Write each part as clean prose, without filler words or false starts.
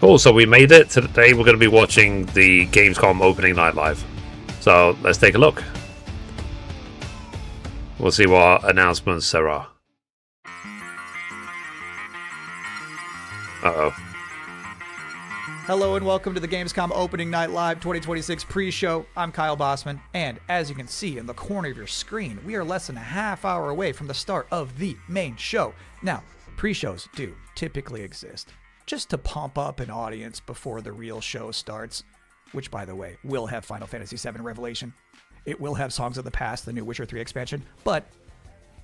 Cool, so we made it. Today we're going to be watching the Gamescom Opening Night live. So let's take a look. We'll see what announcements there are. Uh-oh. Hello and welcome to the Gamescom Opening Night Live 2026 pre-show. I'm Kyle Bossman, and as you can see in the corner of your screen, we are less than a half hour away from the start of the main show. Now, pre-shows do typically exist just to pump up an audience before the real show starts, which, by the way, will have Final Fantasy VII Revelation. It will have Songs of the Past, the new Witcher 3 expansion, but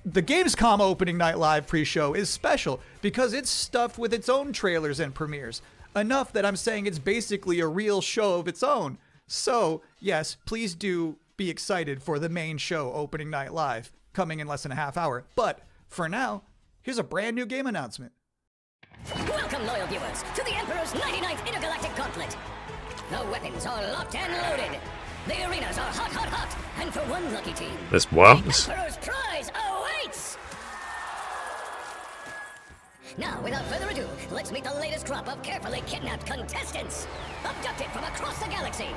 the Gamescom Opening Night Live pre-show is special because it's stuffed with its own trailers and premieres. Enough that I'm saying it's basically a real show of its own. So, yes, please do be excited for the main show, Opening Night Live, coming in less than a half hour. But for now, here's a brand new game announcement. Welcome, loyal viewers, to the Emperor's 99th Intergalactic Gauntlet. The weapons are locked and loaded. The arenas are hot, hot, hot. And for one lucky team, This worms? the Emperor's prize awaits! Now, without further ado, let's meet the latest crop of carefully kidnapped contestants, abducted from across the galaxy.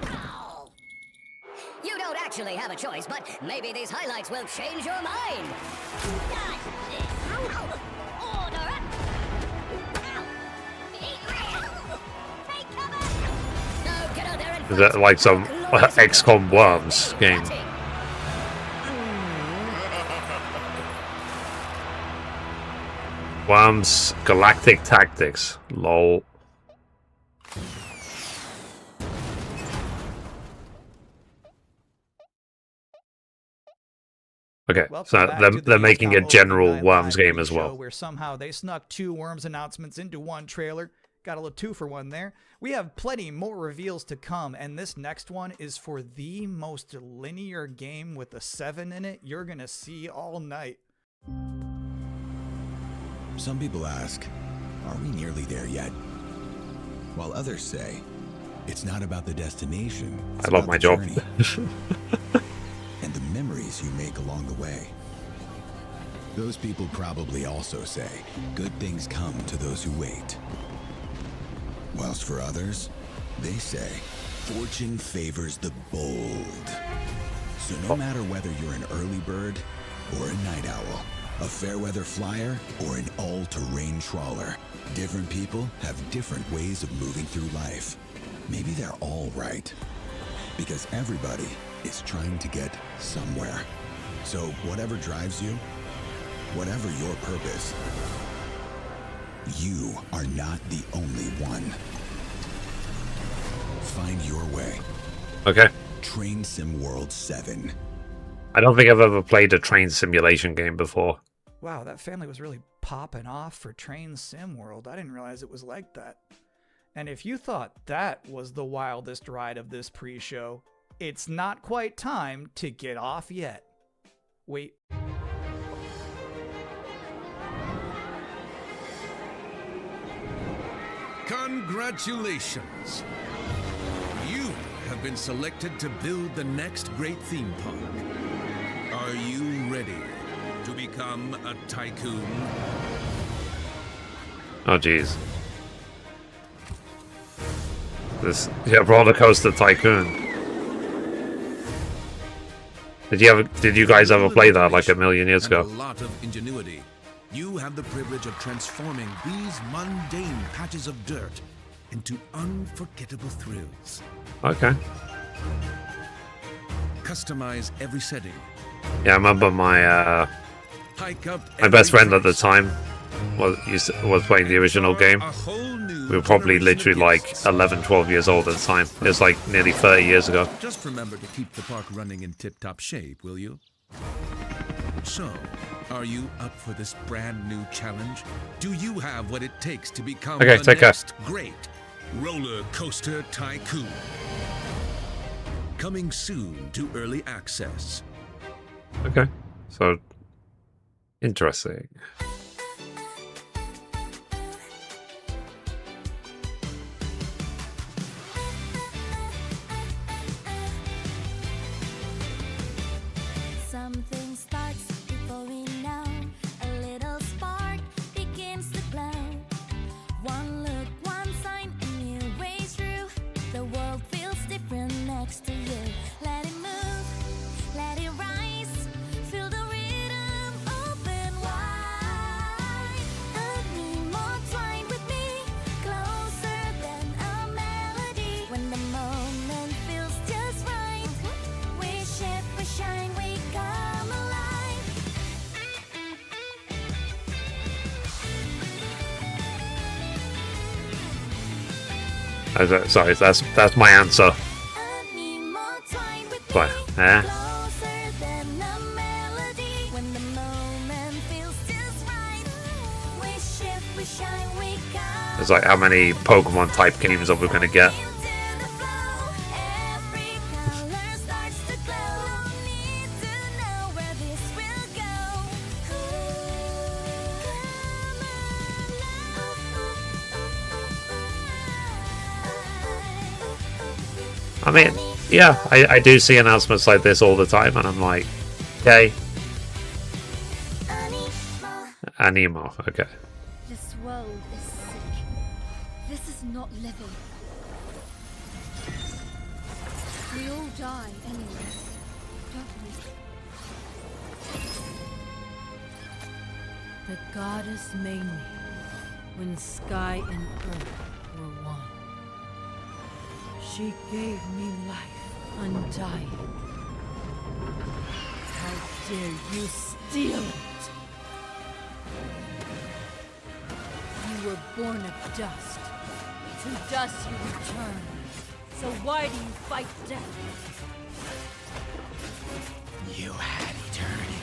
Ow. You don't actually have a choice, but maybe these highlights will change your mind. Order up. Take cover. Now get out there and Is that like some XCOM worms game? Worms Galactic Tactics. Lol. Okay, Welcome so back to the they're making a Gamescom general Opening Night Worms Live game as pre-show well. Where somehow they snuck two Worms announcements into one trailer. Got a little 2-for-1 there. We have plenty more reveals to come, and this next one is for the most linear game with a 7 in it you're gonna see all night. Some people ask, are we nearly there yet? While others say, it's not about the destination. It's I love about my the job. journey and the memories you make along the way. Those people probably also say, good things come to those who wait. Whilst for others, they say, fortune favors the bold. So no matter whether you're an early bird or a night owl, a fair-weather flyer or an all-terrain trawler, different people have different ways of moving through life. Maybe they're all right, because everybody is trying to get somewhere. So whatever drives you, whatever your purpose, you are not the only one. Find your way. Okay. Train Sim World 7. I don't think I've ever played a train simulation game before. Wow, that family was really popping off for Train Sim World. I didn't realize it was like that. And if you thought that was the wildest ride of this pre-show, it's not quite time to get off yet. Wait. Congratulations! You have been selected to build the next great theme park. Are you ready to become a tycoon? Oh jeez. This roller coaster tycoon. Did you guys ever play that like a million years ago? And a lot of ingenuity. You have the privilege of transforming these mundane patches of dirt into unforgettable thrills. Okay. Customize every setting. Yeah, I remember my Hike up my best every friend at the bridge. time was playing the original game. A whole new We were probably generation literally of like guests. 11, 12 years old at the time. It was like nearly 30 years ago. Just remember to keep the park running in tip-top shape, will you? So, are you up for this brand new challenge? Do you have what it takes to become Okay, the take care. next great roller coaster tycoon? Coming soon to early access. Okay. So, interesting. Something starts before we know. A little spark Sorry, that's my answer. But, It's like, how many Pokemon type games are we gonna get? I mean, yeah, I do see announcements like this all the time, and I'm like, okay. Animo, okay. This world is sick. This is not living. We all die anyway, don't we? The goddess made me when sky and earth were one. She gave me life undying. How dare you steal it? You were born of dust. To dust you return. So why do you fight death? You had eternity,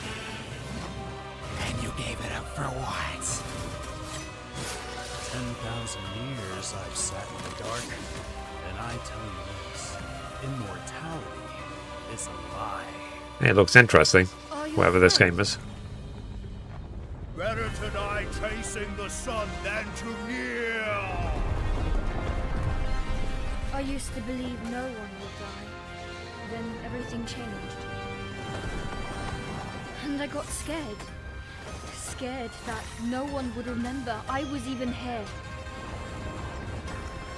and you gave it up for what? 10,000 years I've sat in the dark, and I tell you this, immortality is a lie. It looks interesting, whatever this game is. Better to die chasing the sun than to kneel! I used to believe no one would die. Then everything changed. And I got scared. Scared that no one would remember I was even here.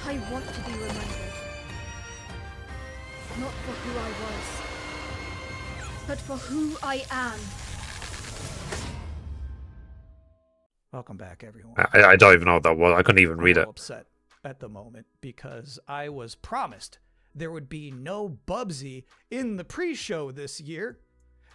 I want to be remembered. Not for who I was, but for who I am. Welcome back, everyone. I don't even know what that was. I couldn't even read I'm it. upset at the moment because I was promised there would be no Bubsy in the pre-show this year,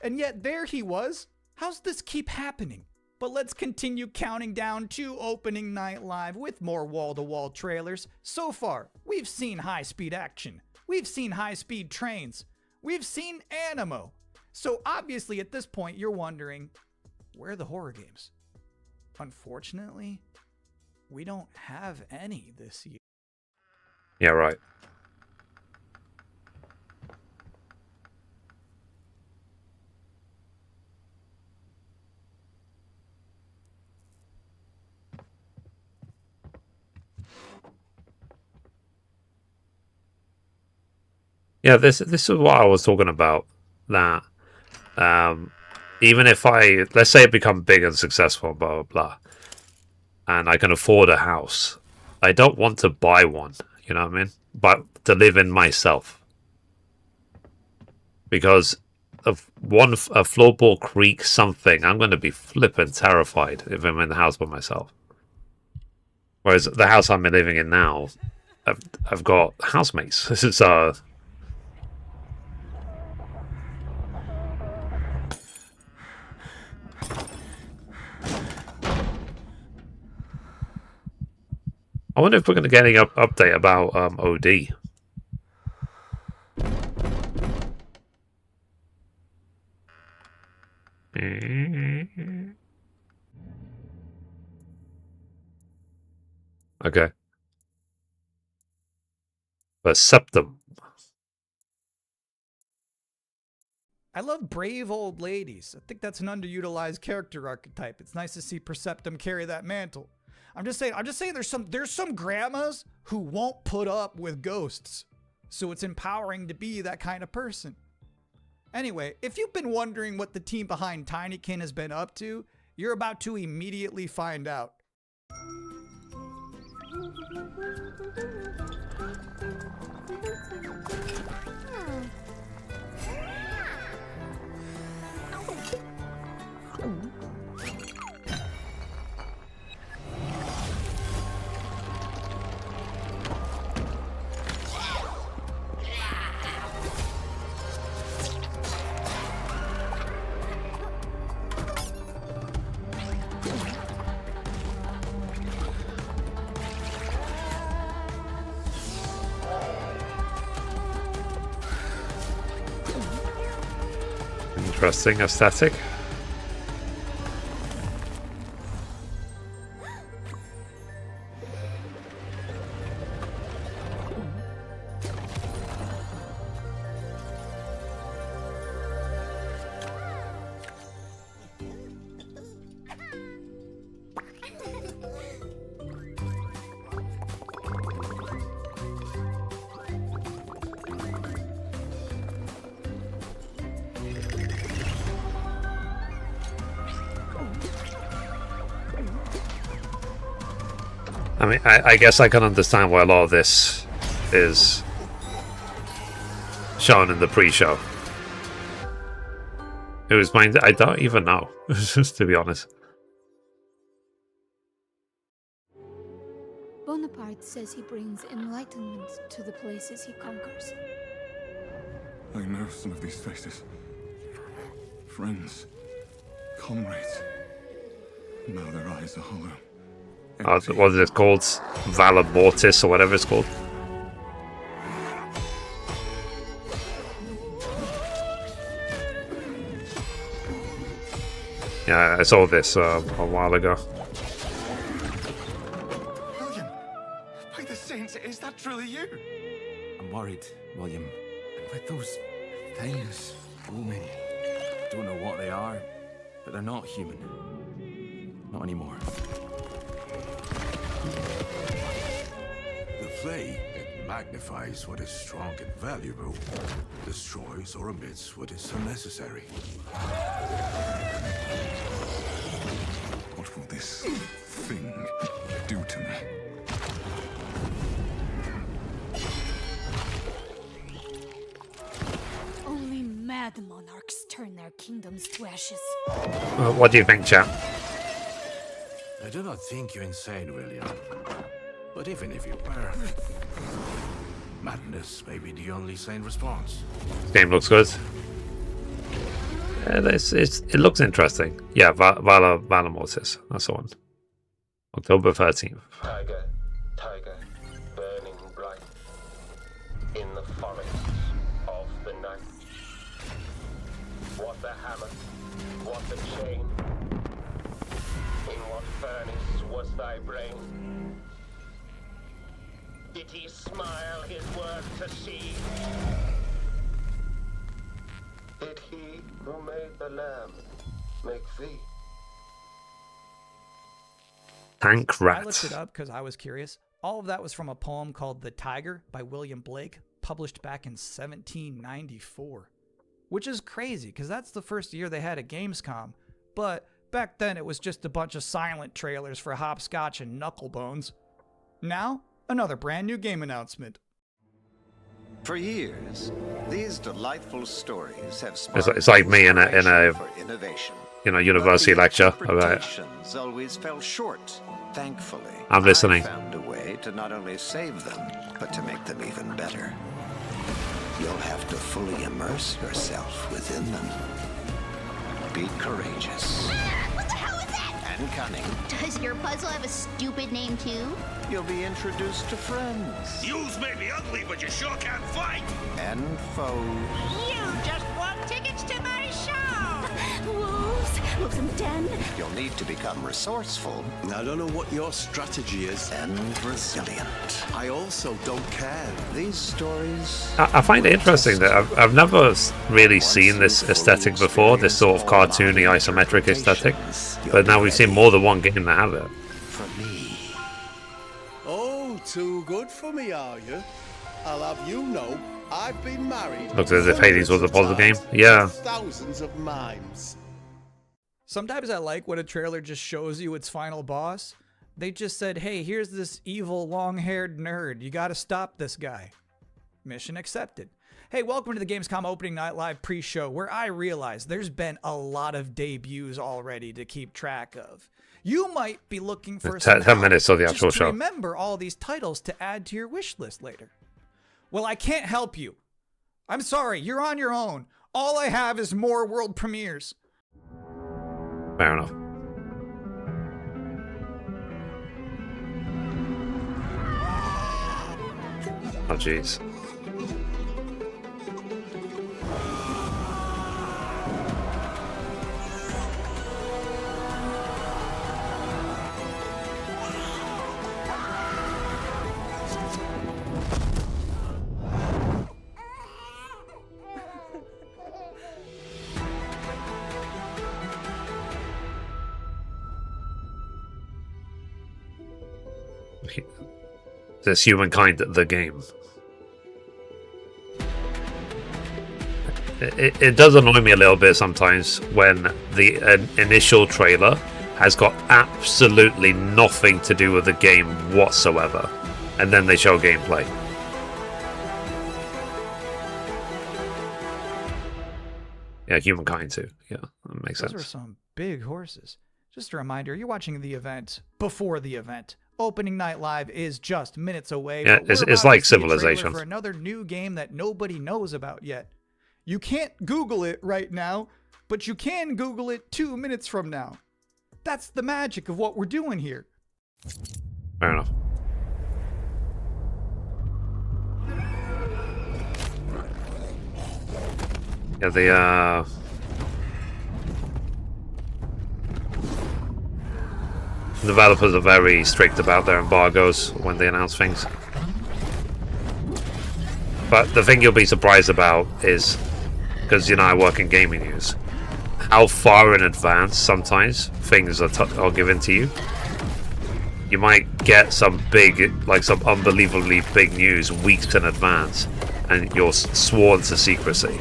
and yet there he was. How's this keep happening? But let's continue counting down to opening night live with more wall-to-wall trailers. So far, we've seen high-speed action. We've seen high-speed trains. We've seen animo. So obviously at this point you're wondering, where are the horror games? Unfortunately, we don't have any this year. Yeah, right. Yeah, this is what I was talking about. That even if let's say it become big and successful, blah blah blah, and I can afford a house, I don't want to buy one. You know what I mean? But to live in myself, because of a floorball creak something, I'm going to be flipping terrified if I'm in the house by myself. Whereas the house I'm living in now, I've got housemates. This is I wonder if we're going to get any update about OD. Okay. But Septum. I love brave old ladies. I think that's an underutilized character archetype. It's nice to see Perceptum carry that mantle. I'm just saying there's some grandmas who won't put up with ghosts. So it's empowering to be that kind of person. Anyway, if you've been wondering what the team behind Tinykin has been up to, you're about to immediately find out. Interesting aesthetic. I mean, I guess I can understand why a lot of this is shown in the pre-show. It was mine. I don't even know, to be honest. Bonaparte says he brings enlightenment to the places he conquers. I know some of these faces. Friends, comrades. Now their eyes are hollow. What is it called? Valor Mortis or whatever it's called. Yeah, I saw this a while ago. William, by the saints, is that truly you? I'm worried, William. With those things looming. Don't know what they are, but they're not human. Not anymore. The flame, it magnifies what is strong and valuable, destroys or omits what is unnecessary. What will this thing do to me? Only mad monarchs turn their kingdoms to ashes. What do you think, chap? I do not think you insane, William. But even if you were, madness may be the only sane response. This game looks good. Yeah, it looks interesting. Yeah, Valor Mortis. That's the one. October 13th. Tiger, tiger, burning bright in the forests of the night. What the hammer, what the chain, in what furnace was thy brain? Did he smile his work to see? Did he who made the lamb make thee? Tank Rat. I looked it up because I was curious. All of that was from a poem called The Tiger by William Blake, published back in 1794. Which is crazy, because that's the first year they had a Gamescom. But back then it was just a bunch of silent trailers for Hopscotch and Knucklebones. Now, another brand new game announcement. For years, these delightful stories have It's like me in a innovation. University lecture about it. Interpretations always fell short. Thankfully, I'm listening. I found a way to not only save them, but to make them even better. You'll have to fully immerse yourself within them. Be courageous. What the hell is that? And cunning. Does your puzzle have a stupid name too? You'll be introduced to friends. Yous may be ugly, but you sure can fight. And foes. You just want tickets to my show! Wolves and den. You'll need to become resourceful. I don't know what your strategy is. And resilient. I also don't care. These stories... I find it interesting that I've never really seen this aesthetic before, this sort of cartoony isometric aesthetic. But now we've seen more than one game that have it. For me. Oh, too good for me, are you? I'll have you know, I've been married. Looks as if Hades was a puzzle game. Yeah. Thousands of mimes. Sometimes I like when a trailer just shows you its final boss. They just said, hey, here's this evil long-haired nerd. You gotta stop this guy. Mission accepted. Hey, welcome to the Gamescom Opening Night Live pre-show, where I realize there's been a lot of debuts already to keep track of. You might be looking for 10 minutes of the actual just show. Remember all these titles to add to your wish list later. Well, I can't help you. I'm sorry, you're on your own. All I have is more world premieres. Fair enough. Oh, jeez. this humankind the game. It does annoy me a little bit sometimes when the initial trailer has got absolutely nothing to do with the game whatsoever, and then they show gameplay. Yeah, humankind too. Yeah, that makes sense. Those are some big horses. Just a reminder, you're watching the event before the event. Opening Night Live is just minutes away. Yeah, it's like Civilization. For another new game that nobody knows about yet. You can't Google it right now, but you can Google it 2 minutes from now. That's the magic of what we're doing here. Fair enough. Yeah, the developers are very strict about their embargoes when they announce things. But the thing you'll be surprised about is, because I work in gaming news, how far in advance sometimes things are given to you. You might get some some unbelievably big news weeks in advance, and you're sworn to secrecy.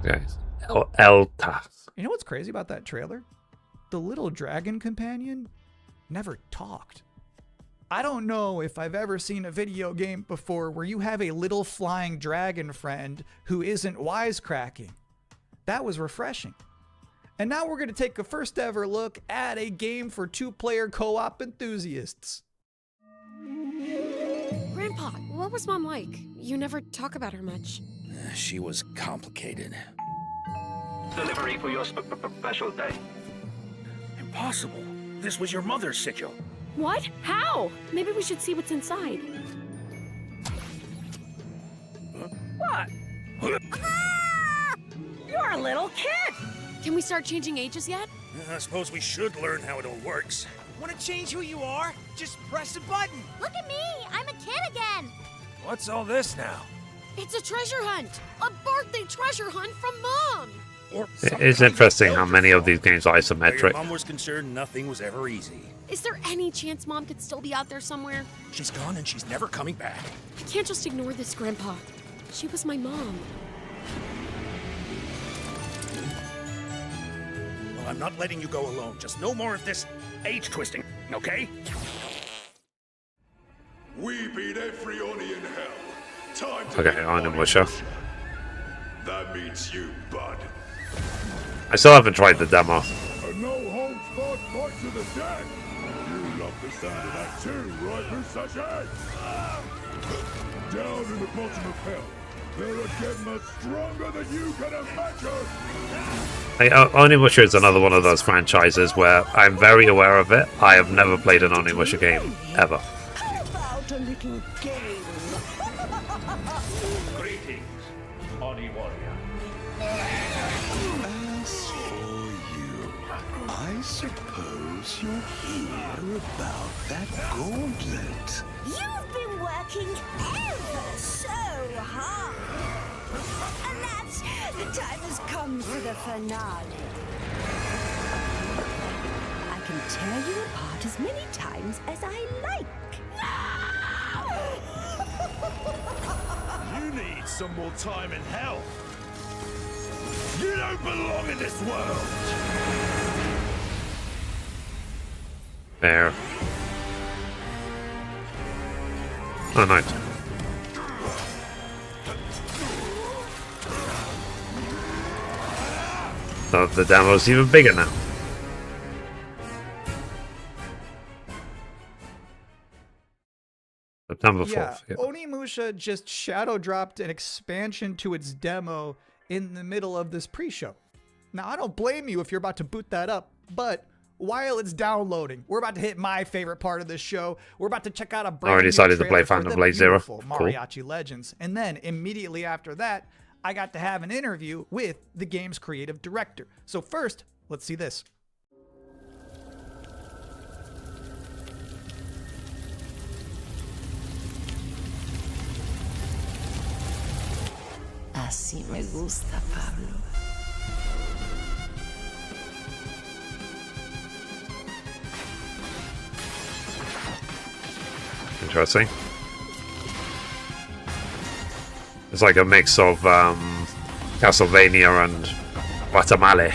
Okay. Elta. You know what's crazy about that trailer? The little dragon companion never talked. I don't know if I've ever seen a video game before where you have a little flying dragon friend who isn't wisecracking. That was refreshing. And now we're going to take a first ever look at a game for two-player co-op enthusiasts. Grandpa, what was Mom like? You never talk about her much. She was complicated. Delivery for your special day. Impossible. This was your mother's sigil. What? How? Maybe we should see what's inside. What? You're a little kid! Can we start changing ages yet? I suppose we should learn how it all works. Want to change who you are? Just press a button. Look at me! I'm a kid again! What's all this now? It's a treasure hunt! A birthday treasure hunt from Mom! It's interesting how many of these games are Where isometric. your mom was concerned, nothing was ever easy. Is there any chance Mom could still be out there somewhere? She's gone and she's never coming back. I can't just ignore this, Grandpa. She was my mom. Well, I'm not letting you go alone. Just no more of this age twisting, okay? We beat every Oni in hell. Time to Okay, Onimusha. That means you, bud. I still haven't tried the demo. A no-holds-barred fight to the death. You love the sound of that too, right, Musashi? Down in the bottom of hell, there are Gemmas stronger than you can imagine. Onimusha is another one of those franchises where I'm very aware of it. I have never played an Onimusha game, ever. How about a little game? Greetings, Oni Warrior. As for you, I suppose you'll hear about that gauntlet. You've been working ever so hard. And that's the time has come for the finale. I can tear you apart as many times as I like. You need some more time in hell. You don't belong in this world. Fair. Oh, nice. So the demo's even bigger now. September 4th. Yeah, Onimusha just shadow dropped an expansion to its demo in the middle of this pre-show. Now, I don't blame you if you're about to boot that up, but while it's downloading, we're about to hit my favorite part of this show. We're about to check out a brand Already new decided to play trailer for Phantom the Blade Zero. beautiful Cool. Mariachi Legends. And then immediately after that, I got to have an interview with the game's creative director. So first, let's see this. Así me gusta, Pablo. Interesting. It's like a mix of Castlevania and Guatemala.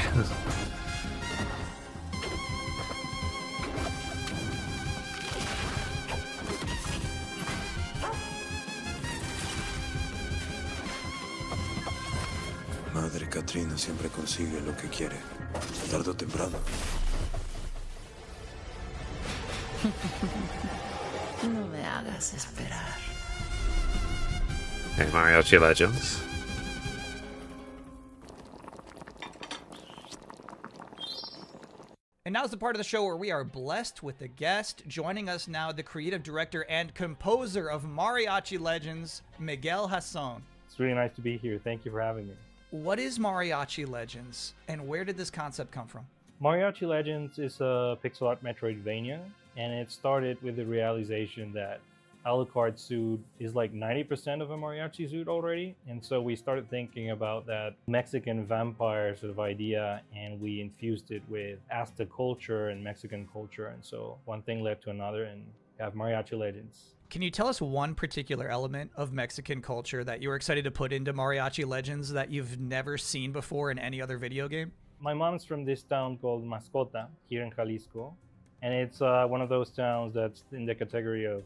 Madre Katrina siempre consigue lo que quiere, tarde o temprano. No me hagas esperar. Okay, Mariachi Legends. And now's the part of the show where we are blessed with a guest. Joining us now, the creative director and composer of Mariachi Legends, Miguel Hasson. It's really nice to be here. Thank you for having me. What is Mariachi Legends, and where did this concept come from? Mariachi Legends is a pixel art Metroidvania, and it started with the realization that Alucard's suit is like 90% of a mariachi suit already. And so we started thinking about that Mexican vampire sort of idea, and we infused it with Aztec culture and Mexican culture. And so one thing led to another, and we have Mariachi Legends. Can you tell us one particular element of Mexican culture that you were excited to put into Mariachi Legends that you've never seen before in any other video game? My mom's from this town called Mascota here in Jalisco. And it's one of those towns that's in the category of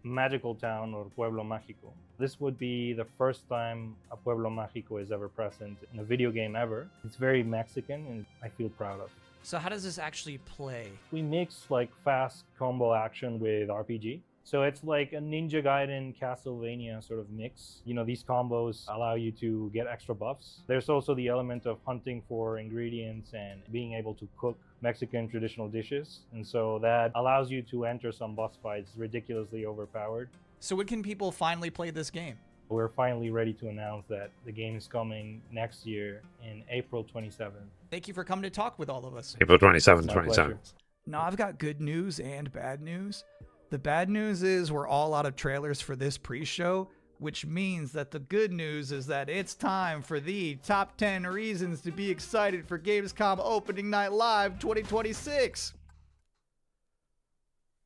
magical town or pueblo mágico. This would be the first time a pueblo mágico is ever present in a video game ever. It's very Mexican, and I feel proud of it. So how does this actually play? We mix like fast combo action with RPG. So it's like a Ninja Gaiden Castlevania sort of mix. You know, these combos allow you to get extra buffs. There's also the element of hunting for ingredients and being able to cook Mexican traditional dishes. And so that allows you to enter some boss fights ridiculously overpowered. So when can people finally play this game? We're finally ready to announce that the game is coming next year in April 27th. Thank you for coming to talk with all of us. April 27th, My 27th. pleasure. Now I've got good news and bad news. The bad news is we're all out of trailers for this pre-show, which means that the good news is that it's time for the top 10 reasons to be excited for Gamescom Opening Night Live 2026.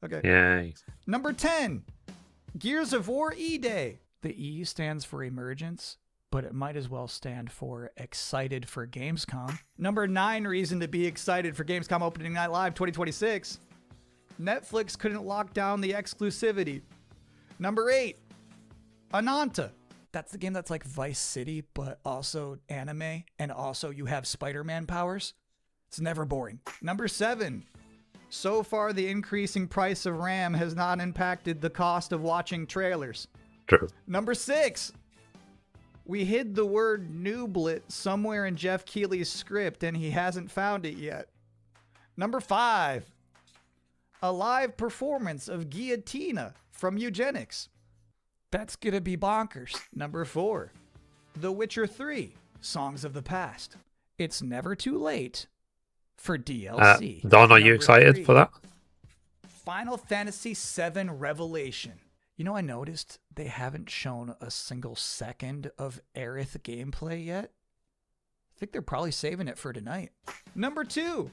Okay. Yay. Number 10, Gears of War E-Day. The E stands for emergence, but it might as well stand for excited for Gamescom. Number 9 reason to be excited for Gamescom Opening Night Live 2026. Netflix couldn't lock down the exclusivity. Number 8, Ananta. That's the game that's like Vice City, but also anime, and also you have Spider-Man powers. It's never boring. Number 7, so far the increasing price of RAM has not impacted the cost of watching trailers. True. Number 6, we hid the word nooblet somewhere in Jeff Keighley's script, and he hasn't found it yet. Number 5, a live performance of Guillotina from Eugenics. That's gonna be bonkers. Number 4, The Witcher 3, Songs of the Past. It's never too late for DLC. Don, are you Number excited 3, for that? Final Fantasy VII Revelation. You know, I noticed they haven't shown a single second of Aerith gameplay yet. I think they're probably saving it for tonight. Number 2,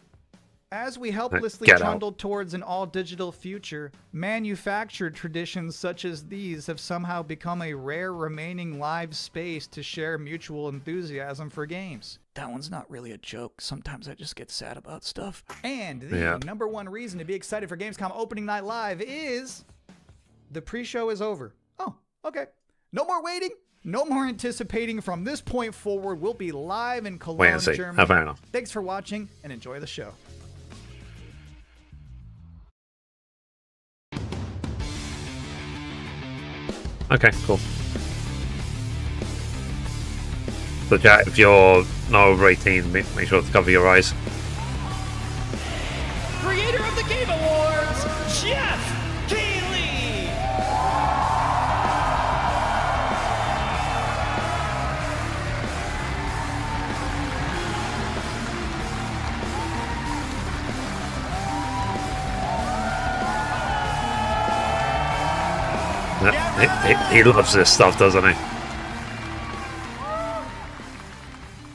as we helplessly Get out. trundle towards an all-digital future, manufactured traditions such as these have somehow become a rare remaining live space to share mutual enthusiasm for games. That one's not really a joke. Sometimes I just get sad about stuff. And the number 1 reason to be excited for Gamescom Opening Night Live is the pre-show is over. Oh, okay. No more waiting. No more anticipating. From this point forward, we'll be live in Cologne, Wait and see. Germany. Fair enough. Thanks for watching and enjoy the show. Okay, cool. So, chat, if you're not over 18, make sure to cover your eyes. Creator of the Game Awards, Jeff Keighley! He loves this stuff, doesn't he?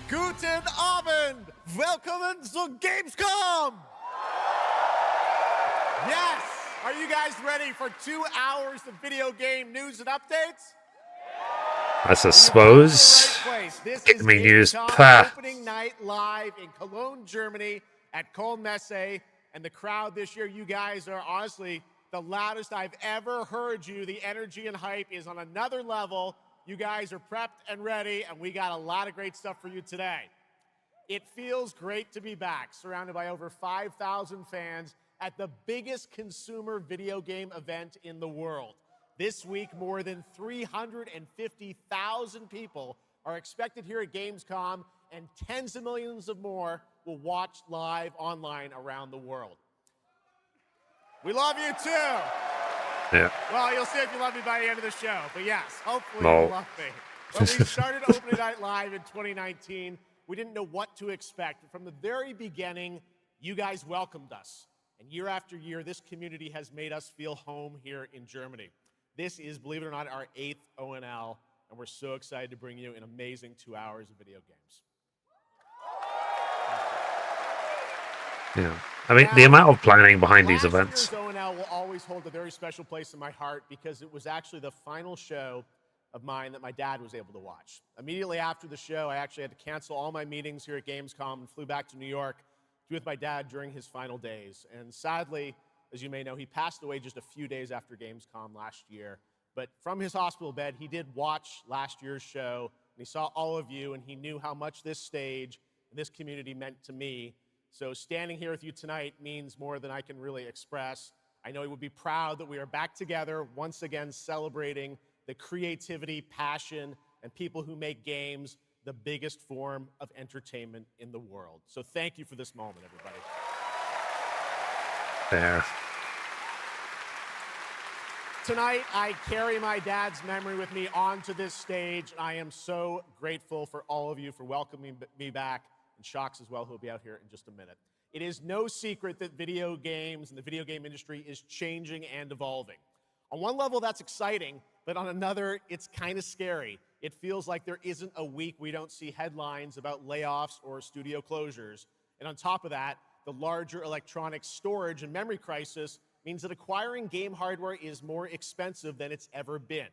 Guten Abend! Welcome to Gamescom! Yes! Are you guys ready for 2 hours of video game news and updates? I suppose. This Give is me news. Gamescom Pah. Opening Night live in Cologne, Germany at Messe. And the crowd this year, you guys are honestly the loudest I've ever heard you. The energy and hype is on another level. You guys are prepped and ready, and we got a lot of great stuff for you today. It feels great to be back, surrounded by over 5,000 fans at the biggest consumer video game event in the world. This week, more than 350,000 people are expected here at Gamescom, and tens of millions of more will watch live online around the world. We love you too. Yeah. Well, you'll see if you love me by the end of the show. But yes, hopefully No. you'll love me. When we started Opening Night Live in 2019, we didn't know what to expect. From the very beginning, you guys welcomed us. And year after year, this community has made us feel home here in Germany. This is, believe it or not, our 8th ONL, and we're so excited to bring you an amazing 2 hours of video games. Yeah. I mean, the amount of planning behind these Last events. year's ONL will always hold a very special place in my heart because it was actually the final show of mine that my dad was able to watch. Immediately after the show, I actually had to cancel all my meetings here at Gamescom and flew back to New York to be with my dad during his final days. And sadly, as you may know, he passed away just a few days after Gamescom last year. But from his hospital bed, he did watch last year's show, and he saw all of you, and he knew how much this stage and this community meant to me. So standing here with you tonight means more than I can really express. I know he would be proud that we are back together, once again celebrating the creativity, passion, and people who make games the biggest form of entertainment in the world. So thank you for this moment, everybody. There. Tonight, I carry my dad's memory with me onto this stage. I am so grateful for all of you for welcoming me back, and Shocks as well, who will be out here in just a minute. It is no secret that video games and the video game industry is changing and evolving. On one level, that's exciting, but on another, it's kind of scary. It feels like there isn't a week we don't see headlines about layoffs or studio closures. And on top of that, the larger electronic storage and memory crisis means that acquiring game hardware is more expensive than it's ever been.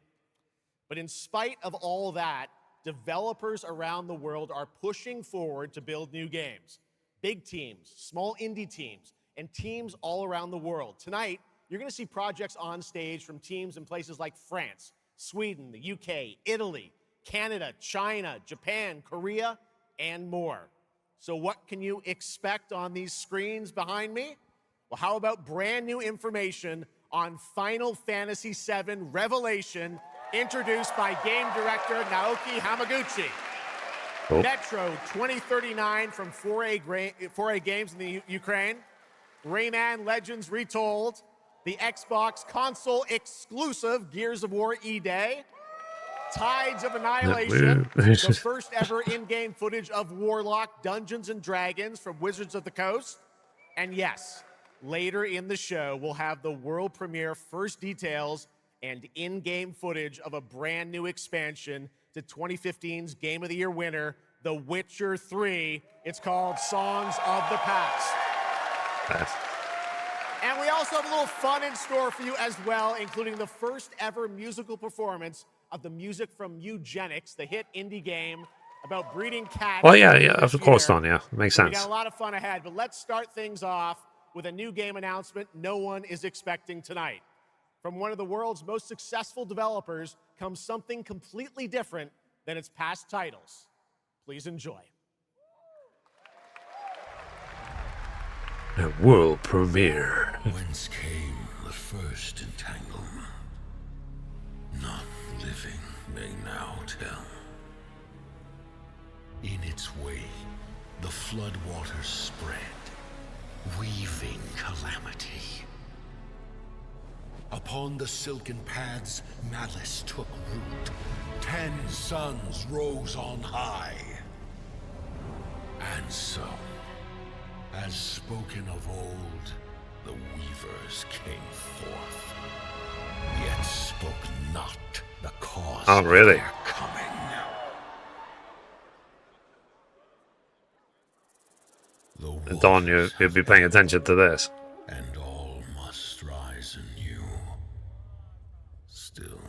But in spite of all that, developers around the world are pushing forward to build new games. Big teams, small indie teams, and teams all around the world. Tonight, you're going to see projects on stage from teams in places like France, Sweden, the UK, Italy, Canada, China, Japan, Korea, and more. So what can you expect on these screens behind me? Well, how about brand new information on Final Fantasy VII Revelation, introduced by game director Naoki Hamaguchi. Cool. Metro 2039 from 4A Games in the Ukraine. Rayman Legends Retold. The Xbox console exclusive Gears of War E-Day. Tides of Annihilation. The first ever in-game footage of Warlock Dungeons & Dragons from Wizards of the Coast. And yes, later in the show, we'll have the world premiere first details and in-game footage of a brand new expansion to 2015's Game of the Year winner, The Witcher 3. It's called Songs of the Past. And we also have a little fun in store for you as well, including the first ever musical performance of the music from Eugenics, the hit indie game about breeding cats. Well, yeah, of course not, yeah. Makes We sense. got a lot of fun ahead, but let's start things off with a new game announcement no one is expecting tonight. From one of the world's most successful developers comes something completely different than its past titles. Please enjoy. A world premiere. Whence came the first entanglement? None living may now tell. In its way, the floodwaters spread, weaving calamity. Upon the silken paths, malice took root. 10 suns rose on high. And so, as spoken of old, the weavers came forth. Yet spoke not the cause Oh, really? of their coming. Don, you'd be paying attention to this. And all must rise anew. Still,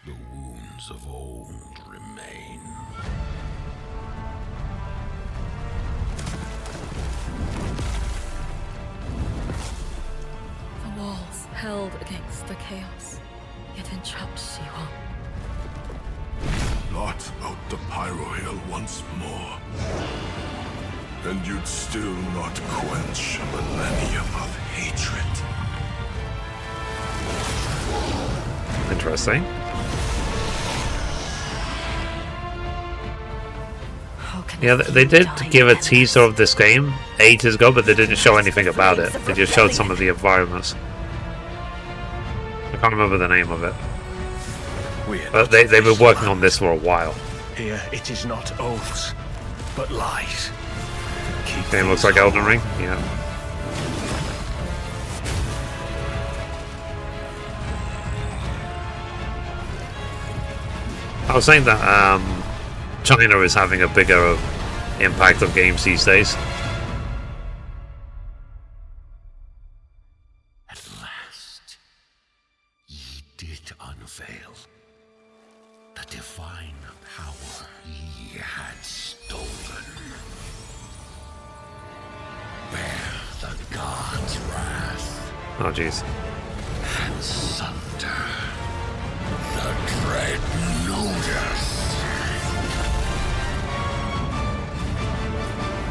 the wounds of old remain. The walls held against the chaos, yet entrapped she hung. Blot out the Pyro Hill once more, and you'd still not quench a millennium of hatred. Interesting. Yeah, they did give a teaser of this game ages ago, but they didn't show anything about it. They just showed some of the environments. I can't remember the name of it. But they've been working on this for a while. Here it is not oaths, but lies. Game looks like Elden Ring, yeah. I was saying that China is having a bigger impact on games these days. At last, ye did unveil the divine power ye had stolen. Bear the god's wrath. Oh, jeez. And sunder the dread notice.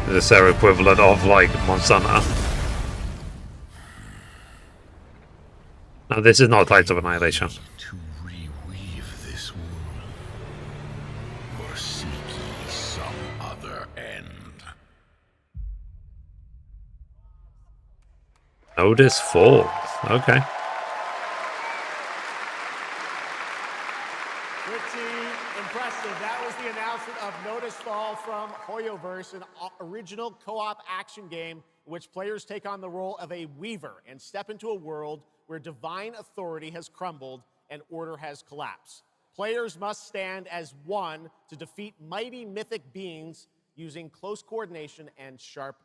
This is their equivalent of, like, Monster Hunter. No, this is not Tides of Annihilation. To reweave this world, or seek ye some other end? Notice Fall. Okay. Pretty impressive. That was the announcement of Notice Fall from Hoyoverse, an original co-op action game in which players take on the role of a weaver and step into a world where divine authority has crumbled and order has collapsed. Players must stand as one to defeat mighty mythic beings using close coordination and sharp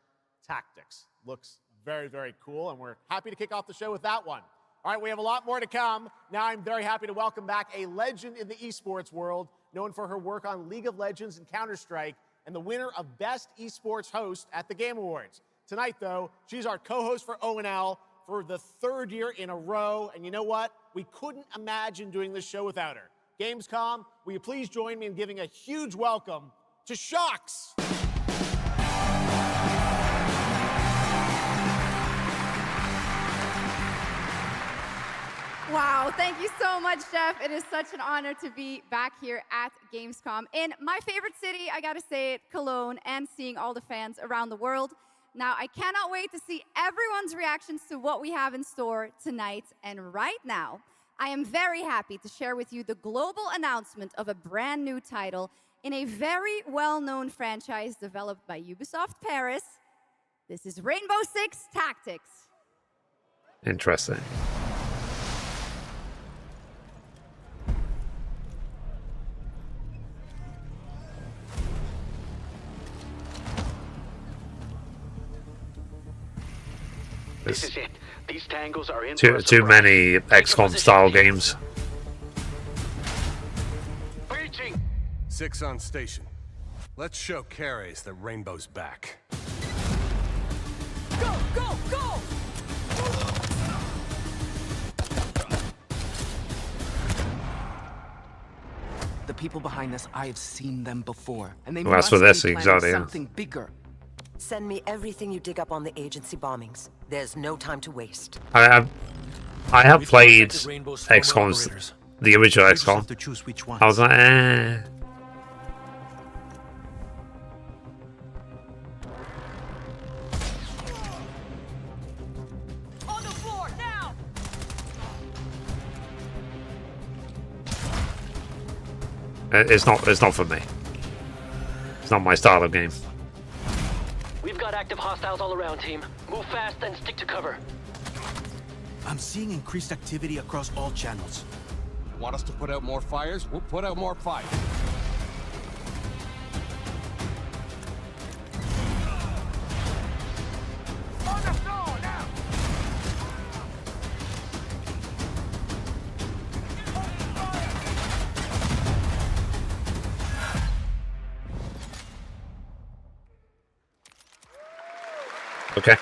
tactics. Looks very, very cool, and we're happy to kick off the show with that one. All right, we have a lot more to come. Now I'm very happy to welcome back a legend in the esports world, known for her work on League of Legends and Counter-Strike, and the winner of Best Esports Host at the Game Awards. Tonight, though, she's our co-host for O&L for the 3rd year in a row, and you know what? We couldn't imagine doing this show without her. Gamescom, will you please join me in giving a huge welcome to Shocks? Wow, thank you so much, Jeff. It is such an honor to be back here at Gamescom in my favorite city, I gotta say it, Cologne, and seeing all the fans around the world. Now, I cannot wait to see everyone's reactions to what we have in store tonight. And right now, I am very happy to share with you the global announcement of a brand new title in a very well-known franchise developed by Ubisoft Paris. This is Rainbow Six Tactics. Interesting. This is it. These tangles are in Too many XCOM style games. Breaching. 6 on station. Let's show Cares that Rainbow's back. Go, go, go! people behind this, I have seen them before, and they Well, that's must for this, be planning exactly, yeah. something bigger. Send me everything you dig up on the agency bombings. There's no time to waste. I have played XCOM, the original XCOM. I was like, eh. On the floor now. It's not for me. It's not my style of game. We've got active hostiles all around, team. Move fast and stick to cover. I'm seeing increased activity across all channels. Want us to put out more fires? We'll put out more fires. On the floor now. Okay.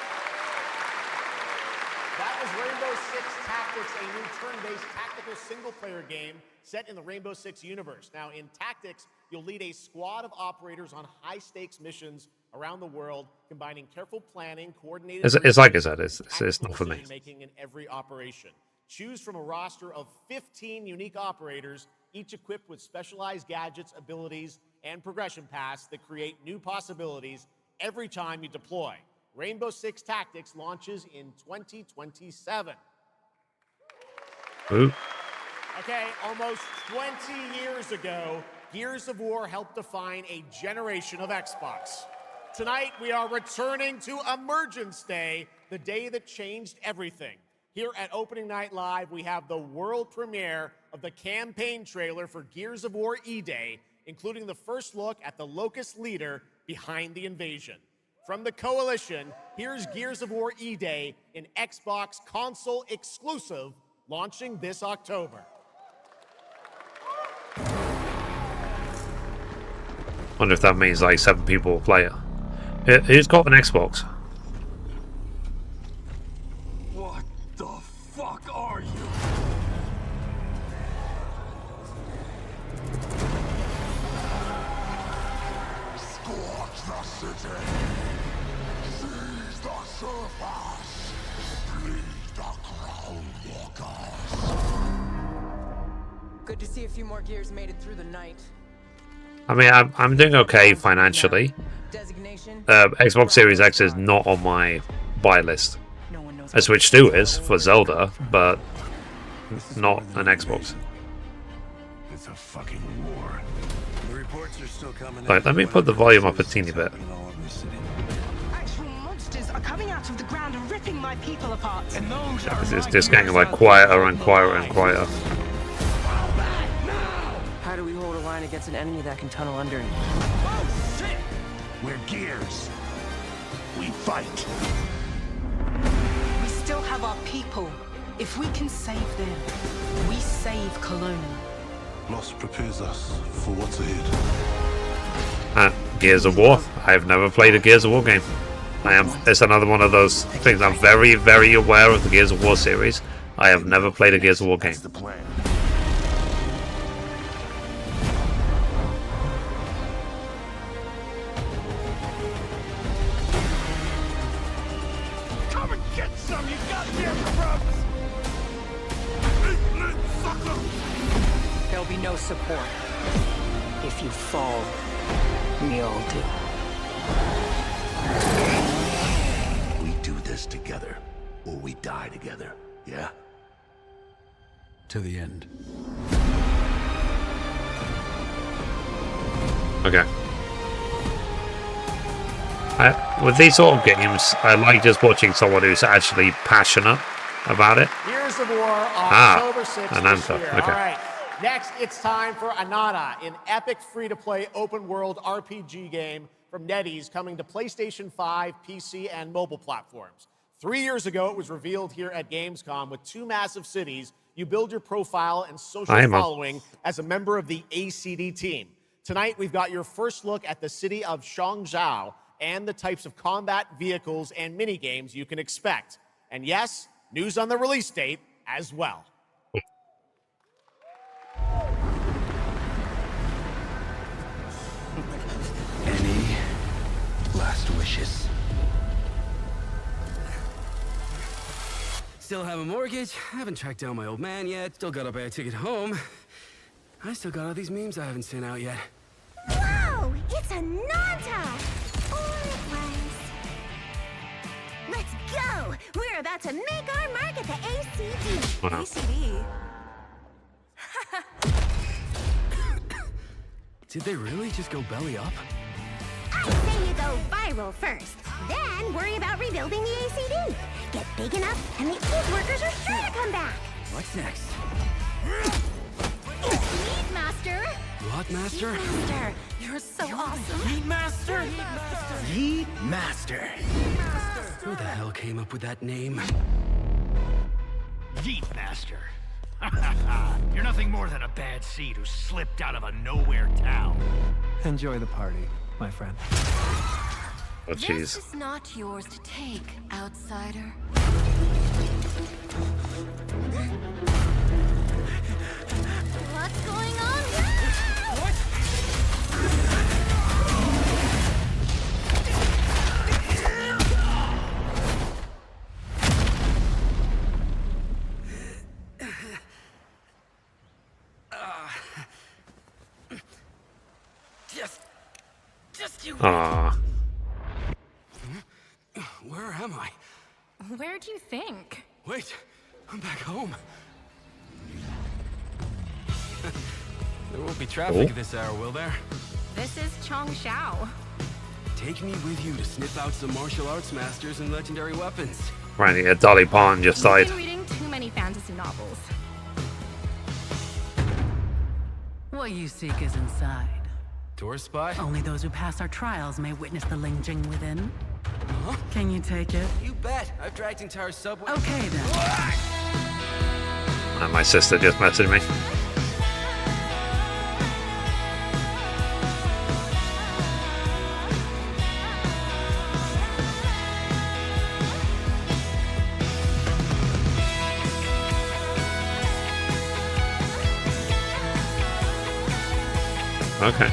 That was Rainbow Six Tactics, a new turn-based tactical single-player game set in the Rainbow Six universe. Now, in Tactics, you'll lead a squad of operators on high-stakes missions around the world, combining careful planning, coordinated... It's like I said, it's not for me. ...making in every operation. Choose from a roster of 15 unique operators, each equipped with specialized gadgets, abilities, and progression paths that create new possibilities every time you deploy. Rainbow Six Tactics launches in 2027. Ooh. Okay, almost 20 years ago, Gears of War helped define a generation of Xbox. Tonight, we are returning to Emergence Day, the day that changed everything. Here at Opening Night Live, we have the world premiere of the campaign trailer for Gears of War E-Day, including the first look at the Locust leader behind the invasion. From the Coalition, here's Gears of War E-Day, an Xbox console exclusive, launching this October. Wonder if that means like 7 people will play it. Who's got an Xbox? What the fuck are you? Scorch the city. Seize the surface. Bleed the ground walkers. Good to see a few more gears made it through the night. I mean, I'm doing okay financially. Xbox Series X is not on my buy list. A Switch 2 is for Zelda, but not an Xbox. It's a fucking war. The reports are still coming. Right, let me put the volume up a teeny bit. Actual monsters are coming out of the ground and ripping my people apart. And those are It's just getting like quieter and quieter and quieter. How do we hold a line against an enemy that can tunnel under it? Oh shit! We're Gears. We fight. We still have our people. If we can save them, we save Cologne. Loss prepares us for what's ahead. Gears of War. I've never played a Gears of War game. It's another one of those things. I'm very, very aware of the Gears of War series. I have never played a Gears of War game. That's the plan. Come and get some, you goddamn grubs! There'll be no support. If you fall, we all do. We do this together, or we die together, yeah? To the end. Okay. With these sort of games, I like just watching someone who's actually passionate about it. Gears of War, October 6th this Ananta. year. Okay. All right. Next, it's time for Ananta, an epic free-to-play open-world RPG game from NetEase coming to PlayStation 5, PC, and mobile platforms. 3 years ago, it was revealed here at Gamescom with 2 massive cities. You build your profile and social following as a member of the ACD team. Tonight, we've got your first look at the city of Shangzhou and the types of combat vehicles and mini-games you can expect. And yes, news on the release date as well. Still have a mortgage, haven't tracked down my old man yet, still gotta buy a ticket home. I still got all these memes I haven't sent out yet. Whoa! It's a Nanta! Or it was. Let's go! We're about to make our mark at the ACD. Wow. ACD? Did they really just go belly up? I say you go viral first, then worry about rebuilding the ACD. Get big enough, and the old workers are sure to come back. What's next? It's Meat Master! What, Master? Master, you're so awesome. Heat Master? Heat Master. Who the hell came up with that name? Heat Master. You're nothing more than a bad seed who slipped out of a nowhere town. Enjoy the party, my friend. Oh, jeez. This is not yours to take, outsider. What's going on here? What? Just you. Ah. Where am I? Where do you think? Wait, I'm back home. There won't be traffic at this hour, will there? This is Chong Shao. Take me with you to sniff out some martial arts masters and legendary weapons. Randy, a Dolly Parton just died. You've been reading too many fantasy novels. What you seek is inside. Tourist spot? Only those who pass our trials may witness the Lingjing within. Huh? Can you take it? You bet. I've dragged entire subway. Okay then. And my sister just messaged me. Okay.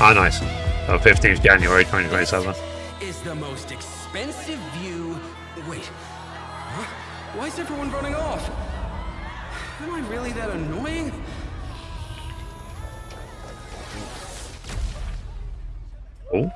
Ah, nice. 15th January 2027. Is the most expensive view. Wait. Huh? Why is everyone running off? Am I really that annoying? Oh.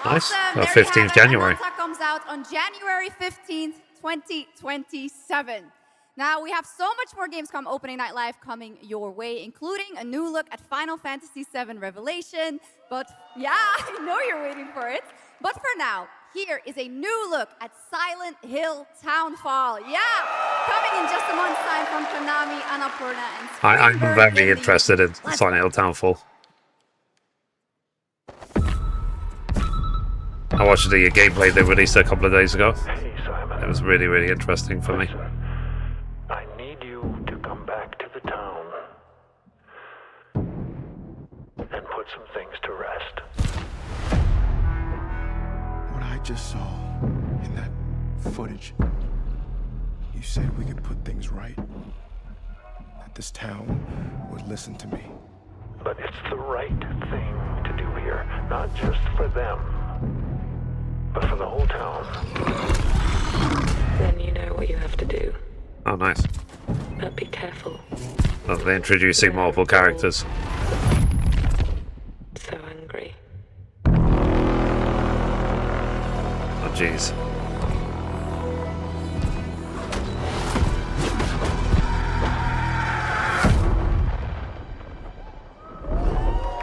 Nice. Awesome. 15th January. Nanta comes out on January 15th, 2027. Now, we have so much more Gamescom Opening Night Live coming your way, including a new look at Final Fantasy VII Revelation. But yeah, I know you're waiting for it. But for now, here is a new look at Silent Hill Townfall. Yeah, coming in just a month's time from Konami, Annapurna, and I'm Springburn very Indie. interested in Let's Silent Hill Townfall. I watched the gameplay they released a couple of days ago. Hey, Simon. It was really, really interesting for me. I need you to come back to the town and put some things to rest. What I just saw in that footage, you said we could put things right. That this town would listen to me. But it's the right thing to do here, not just for them, but for the whole town. Then you know what you have to do. Oh, nice. But be careful. Oh, they're introducing multiple characters. So angry. Oh, jeez.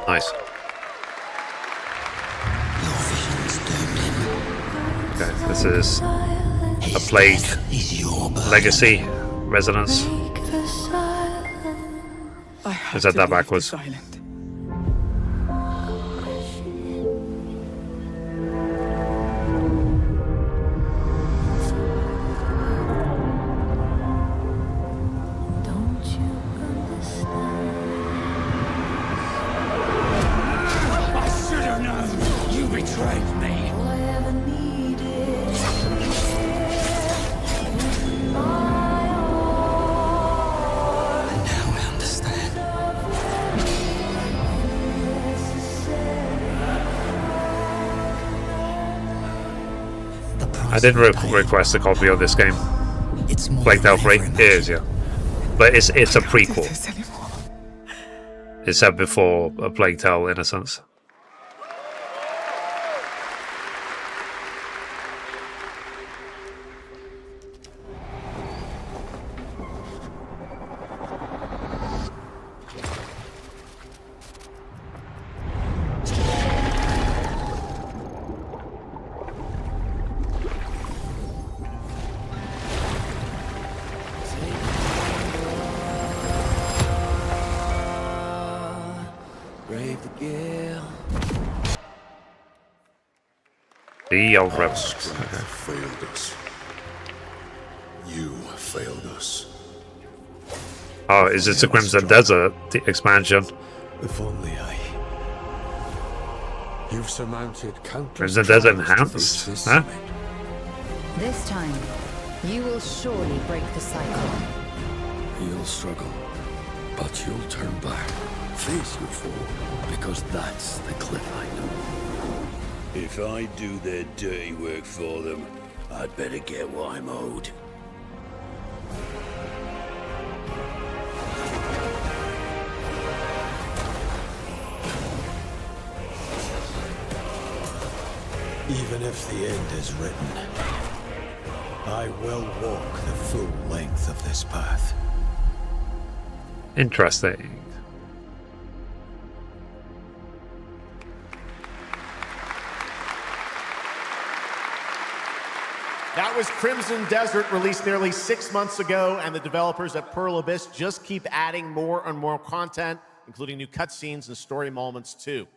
Nice. Okay, this is a Plague Legacy Resonance. I said that backwards. I should have known! You betrayed me! Now I did request a copy of this game. It's more Plague Tale 3? It is, yeah. But it's a prequel. It's set before A Plague Tale Innocence. The old rebels. Failed us. You failed us. Oh, is it the Crimson Desert expansion? If only I. You've surmounted countless Crimson Desert trials to enhanced? reach this Huh? summit. This time, you will surely break the cycle. You'll struggle, but you'll turn back, face your foe, because that's the cliff I know. If I do their dirty work for them, I'd better get what I'm owed. Even if the end is written, I will walk the full length of this path. Interesting. That was Crimson Desert, released nearly 6 months ago, and the developers at Pearl Abyss just keep adding more and more content, including new cutscenes and story moments too.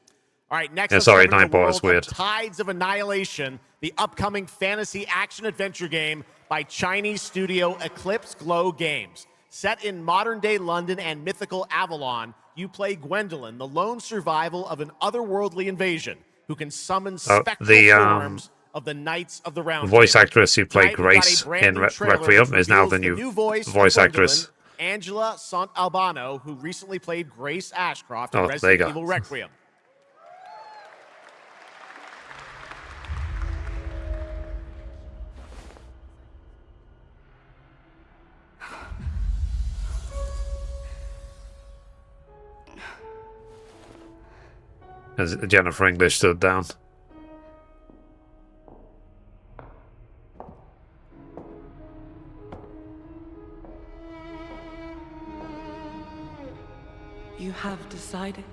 All right, next, Yeah, sorry, Nightbot is weird. Tides of Annihilation, the upcoming fantasy action-adventure game by Chinese studio Eclipse Glow Games. Set in modern-day London and mythical Avalon, you play Gwendolyn, the lone survival of an otherworldly invasion who can summon spectral forms of the Knights of the Round voice Table. actress who played Tonight, we've got a Grace brand in new trailer Requiem which is now the reveals new voice voice of actress. Gwendolyn, Angela Sant Albano, who recently played Grace Ashcroft in Oh, there you Resident go. Evil Requiem. As Jennifer English stood down. You have decided?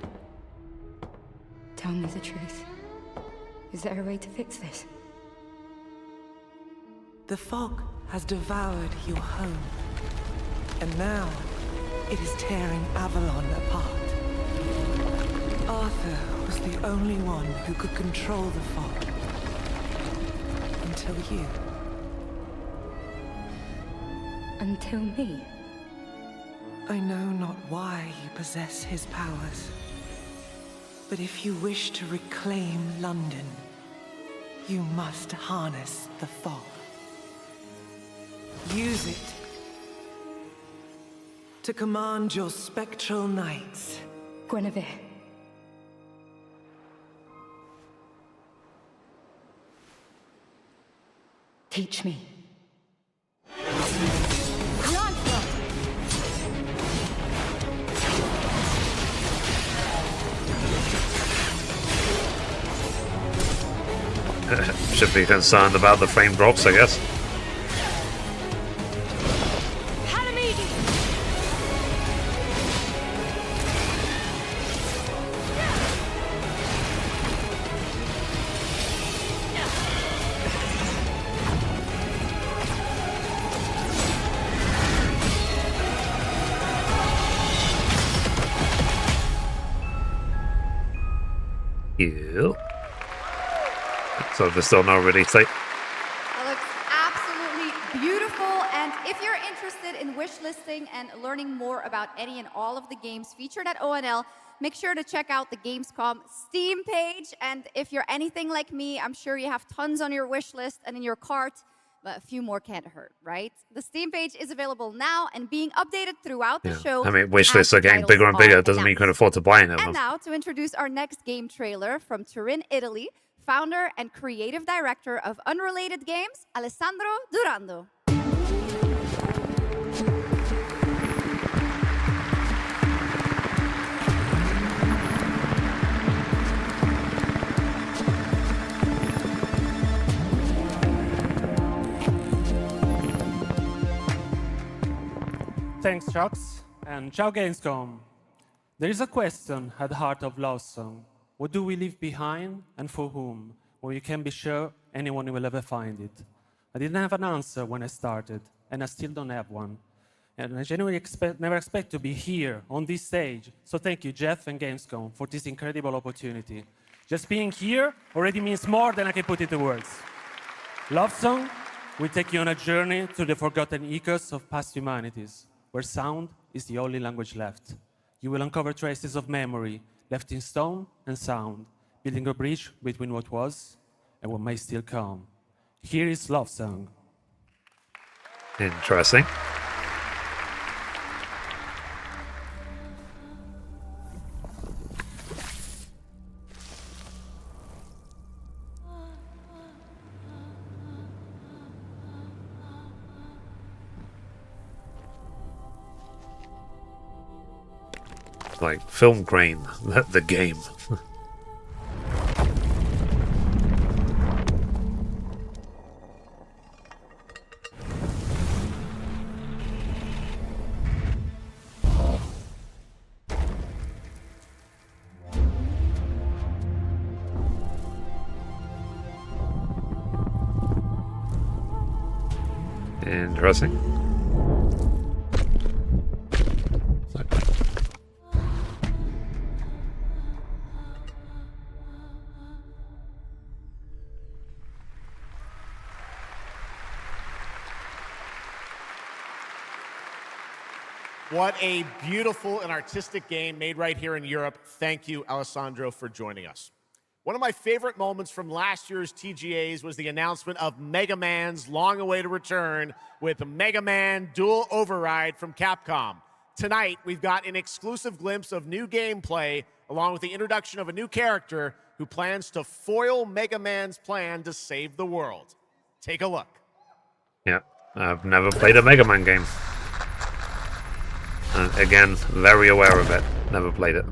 Tell me the truth. Is there a way to fix this? The fog has devoured your home. And now, it is tearing Avalon apart. Arthur was the only one who could control the fog. Until you. Until me? I know not why you possess his powers. But if you wish to reclaim London, you must harness the fog. Use it to command your spectral knights. Guinevere. Teach me. Should be concerned about the frame drops, I guess. Yeah. So there's still no release date. That looks absolutely beautiful. And if you're interested in wish listing and learning more about any and all of the games featured at ONL, make sure to check out the Gamescom Steam page. And if you're anything like me, I'm sure you have tons on your wish list and in your cart, but a few more can't hurt, right? The Steam page is available now and being updated throughout the show. I mean, wish lists as are getting titles bigger and bigger. are It doesn't mean you can announced. afford to buy any of them. And now to introduce our next game trailer from Turin, Italy, founder and creative director of Unrelated Games, Alessandro Durando. Thanks, Chucks, and ciao Gamescom. There is a question at the heart of Love Song. What do we leave behind and for whom? Well, you can be sure anyone will ever find it. I didn't have an answer when I started, and I still don't have one. And I genuinely never expect to be here on this stage. So thank you, Jeff and Gamescom, for this incredible opportunity. Just being here already means more than I can put into words. Love Song will take you on a journey through the forgotten echoes of past humanities, where sound is the only language left. You will uncover traces of memory left in stone and sound, building a bridge between what was and what may still come. Here is Love Song. Interesting. Like film grain, the game. Interesting. What a beautiful and artistic game made right here in Europe. Thank you, Alessandro, for joining us. One of my favorite moments from last year's TGAs was the announcement of Mega Man's long-awaited return with Mega Man Dual Override from Capcom. Tonight, we've got an exclusive glimpse of new gameplay, along with the introduction of a new character who plans to foil Mega Man's plan to save the world. Take a look. Yeah, I've never played a Mega Man game. Again, very aware of it. Never played it.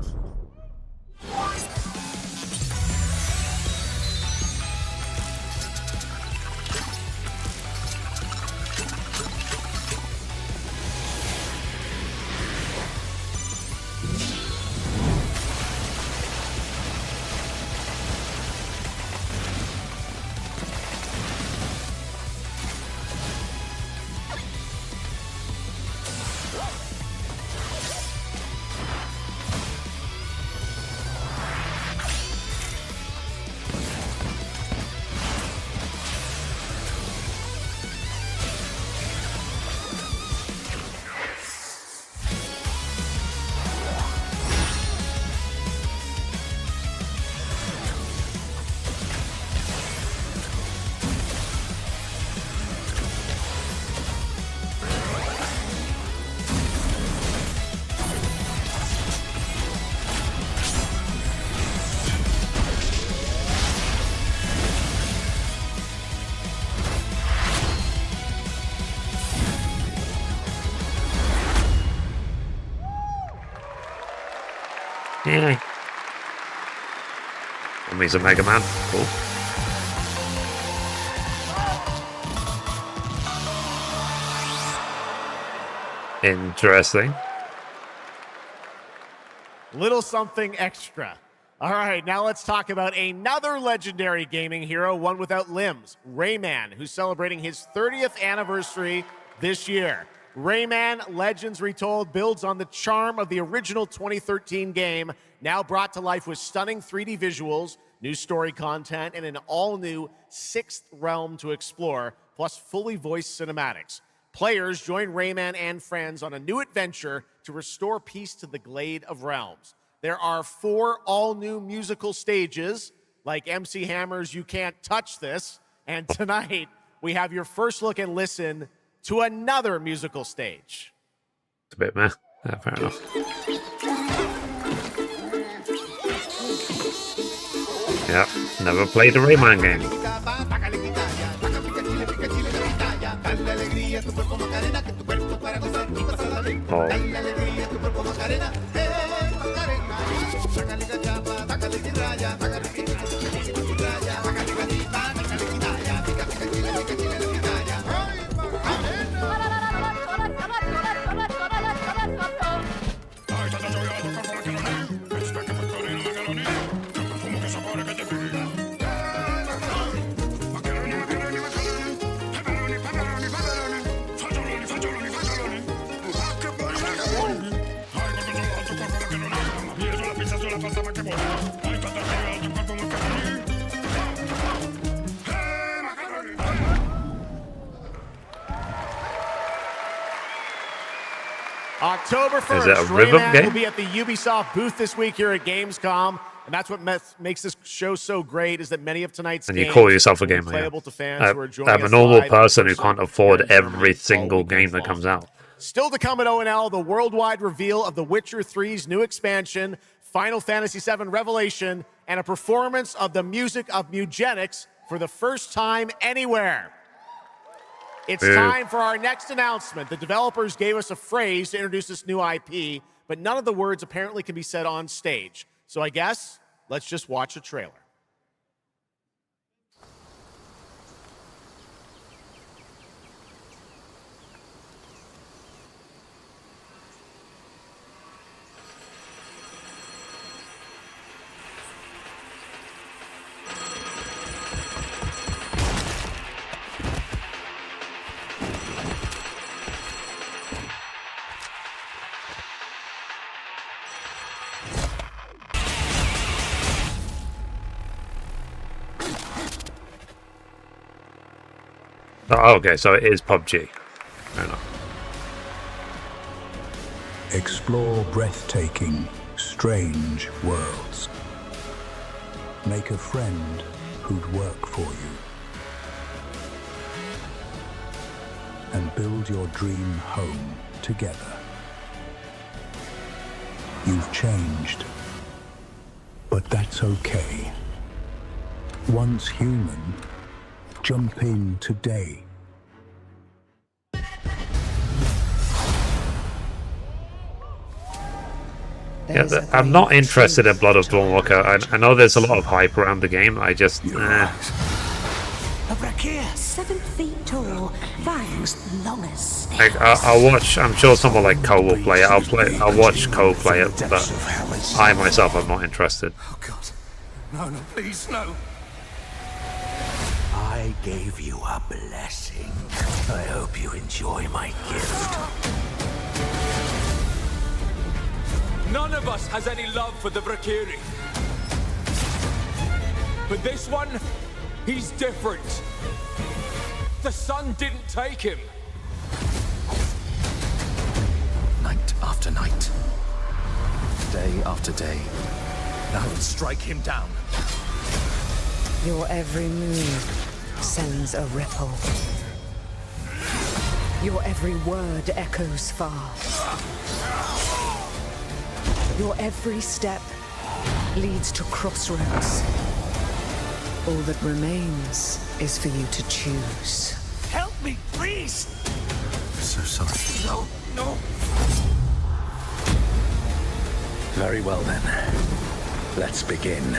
Yeah. And he's a Mega Man. Cool. Interesting. Little something extra. All right, now let's talk about another legendary gaming hero, one without limbs, Rayman, who's celebrating his 30th anniversary this year. Rayman Legends Retold builds on the charm of the original 2013 game, now brought to life with stunning 3D visuals, new story content, and an all-new 6th realm to explore, plus fully voiced cinematics. Players join Rayman and friends on a new adventure to restore peace to the Glade of Realms. There are 4 all-new musical stages, like MC Hammer's You Can't Touch This, and tonight we have your first look and listen to another musical stage. It's a bit meh. Yeah, fair enough. Yeah, never played a Rayman game. Oh. October 1st, Is it a rhythm Rayman game? will be at the Ubisoft booth this week here at Gamescom, and that's what makes this show so great is that many of tonight's And games you call yourself a will be gamer, yeah. playable to fans who are joining I'm a us normal live in person who person can't here afford in Germany every all single game weekend that long. comes out. Still to come at ONL, the worldwide reveal of The Witcher 3's new expansion, Final Fantasy VII Revelation, and a performance of the music of Mugenics for the first time anywhere. It's time for our next announcement. The developers gave us a phrase to introduce this new IP, but none of the words apparently can be said on stage. So I guess let's just watch a trailer. Oh, okay, so it is PUBG. Fair enough. Explore breathtaking, strange worlds. Make a friend who'd work for you. And build your dream home together. You've changed, but that's okay. Once human, jump in today. Yeah, I'm not interested in Blood of Dawnwalker. I know there's a lot of hype around the game. I just... A Brachier, 7 feet tall, fangs long as Like, I'll watch. I'm sure someone like Co will play it. I'll watch Co play it, but I myself am not interested. Oh God! No, no, please, no! I gave you a blessing. I hope you enjoy my gift. None of us has any love for the Valkyrie. But this one, he's different. The sun didn't take him. Night after night, day after day, I will strike him down. Your every move sends a ripple. Your every word echoes far. Your every step leads to crossroads. All that remains is for you to choose. Help me, please! I'm so sorry. No, no! Very well then. Let's begin.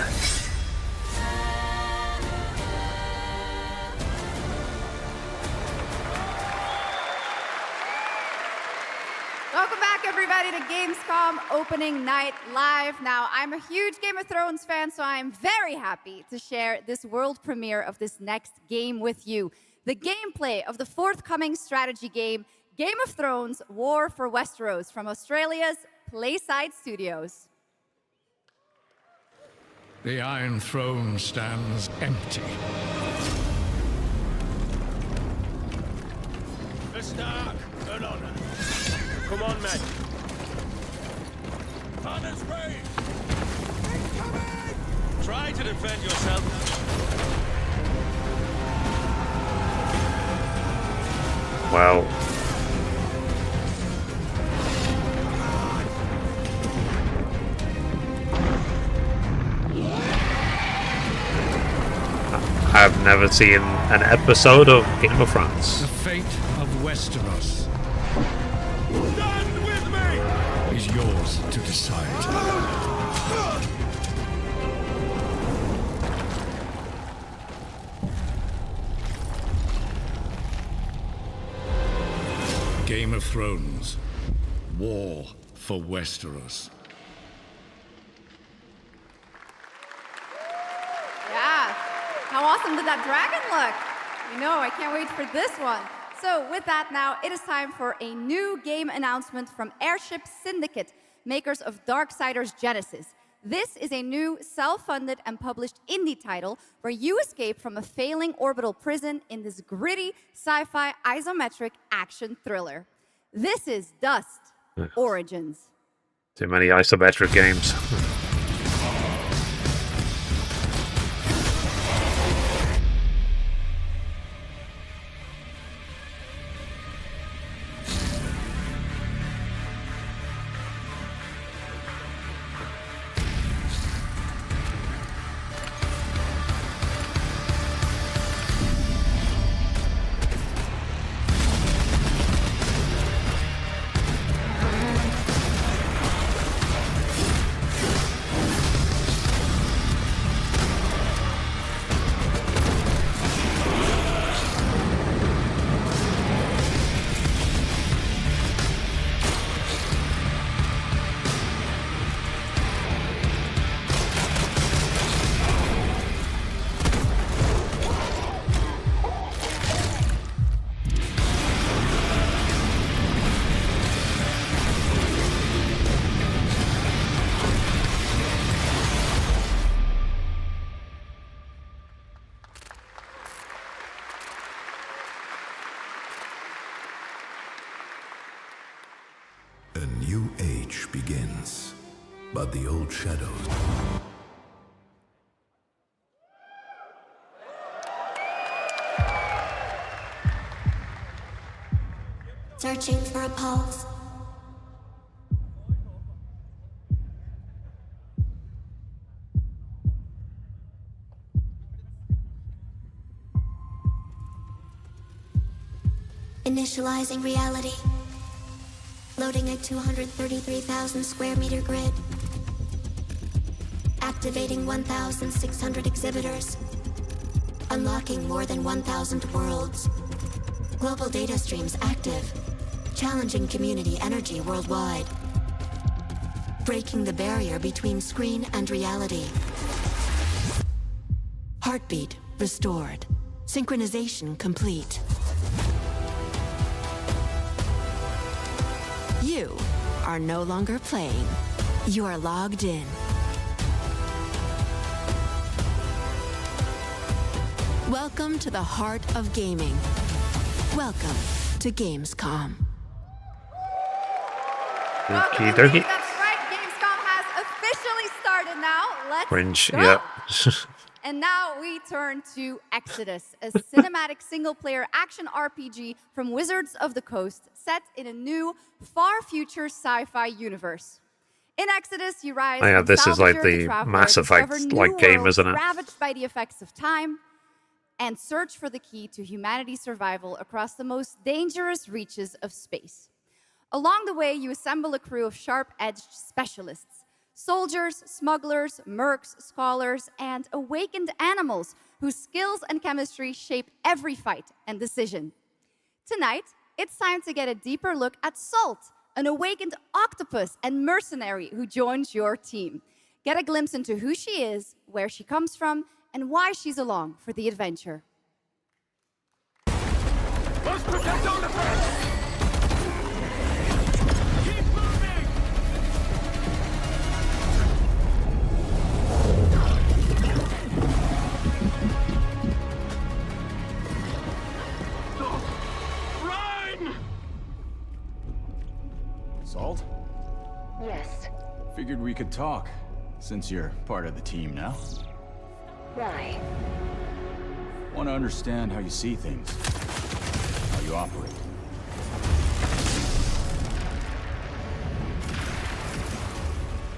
Welcome back, everybody, to Gamescom Opening Night Live. Now, I'm a huge Game of Thrones fan, so I'm very happy to share this world premiere of this next game with you. The gameplay of the forthcoming strategy game, Game of Thrones War for Westeros, from Australia's Playside Studios. The Iron Throne stands empty. The Stark, an honor. Come on, men. On its way. Try to defend yourself. Well, I've never seen an episode of Game of Thrones. The fate of Westeros Stand with me! is yours to decide. Game of Thrones. War for Westeros. Yeah. How awesome did that dragon look? You know, I can't wait for this one. So with that now, it is time for a new game announcement from Airship Syndicate, makers of Darksiders Genesis. This is a new self-funded and published indie title where you escape from a failing orbital prison in this gritty sci-fi isometric action thriller. This is Dust Origins. Too many isometric games. A new age begins, but the old shadows... Searching for a pulse. Initializing reality. Loading a 233,000 square meter grid. Activating 1,600 exhibitors. Unlocking more than 1,000 worlds. Global data streams active. Challenging community energy worldwide. Breaking the barrier between screen and reality. Heartbeat restored. Synchronization complete. You are no longer playing. You are logged in. Welcome to the heart of gaming. Welcome to Gamescom. Okie dokie. That's right, Gamescom has officially started now. Let's Cringe, go. yeah. And now we turn to Exodus, a cinematic single-player action RPG from Wizards of the Coast, set in a new, far future sci-fi universe. In Exodus, you rise Oh, yeah, from this is like Salvager the to Traveler, Mass Effect discover like new game, worlds isn't it? ravaged by the effects of time, and search for the key to humanity's survival across the most dangerous reaches of space. Along the way, you assemble a crew of sharp-edged specialists. Soldiers, smugglers, mercs, scholars, and awakened animals whose skills and chemistry shape every fight and decision. Tonight, it's time to get a deeper look at Salt, an awakened octopus and mercenary who joins your team. Get a glimpse into who she is, where she comes from, and why she's along for the adventure. Let's protect our defense! Salt? Yes. Figured we could talk, since you're part of the team now. Why? Want to understand how you see things, how you operate.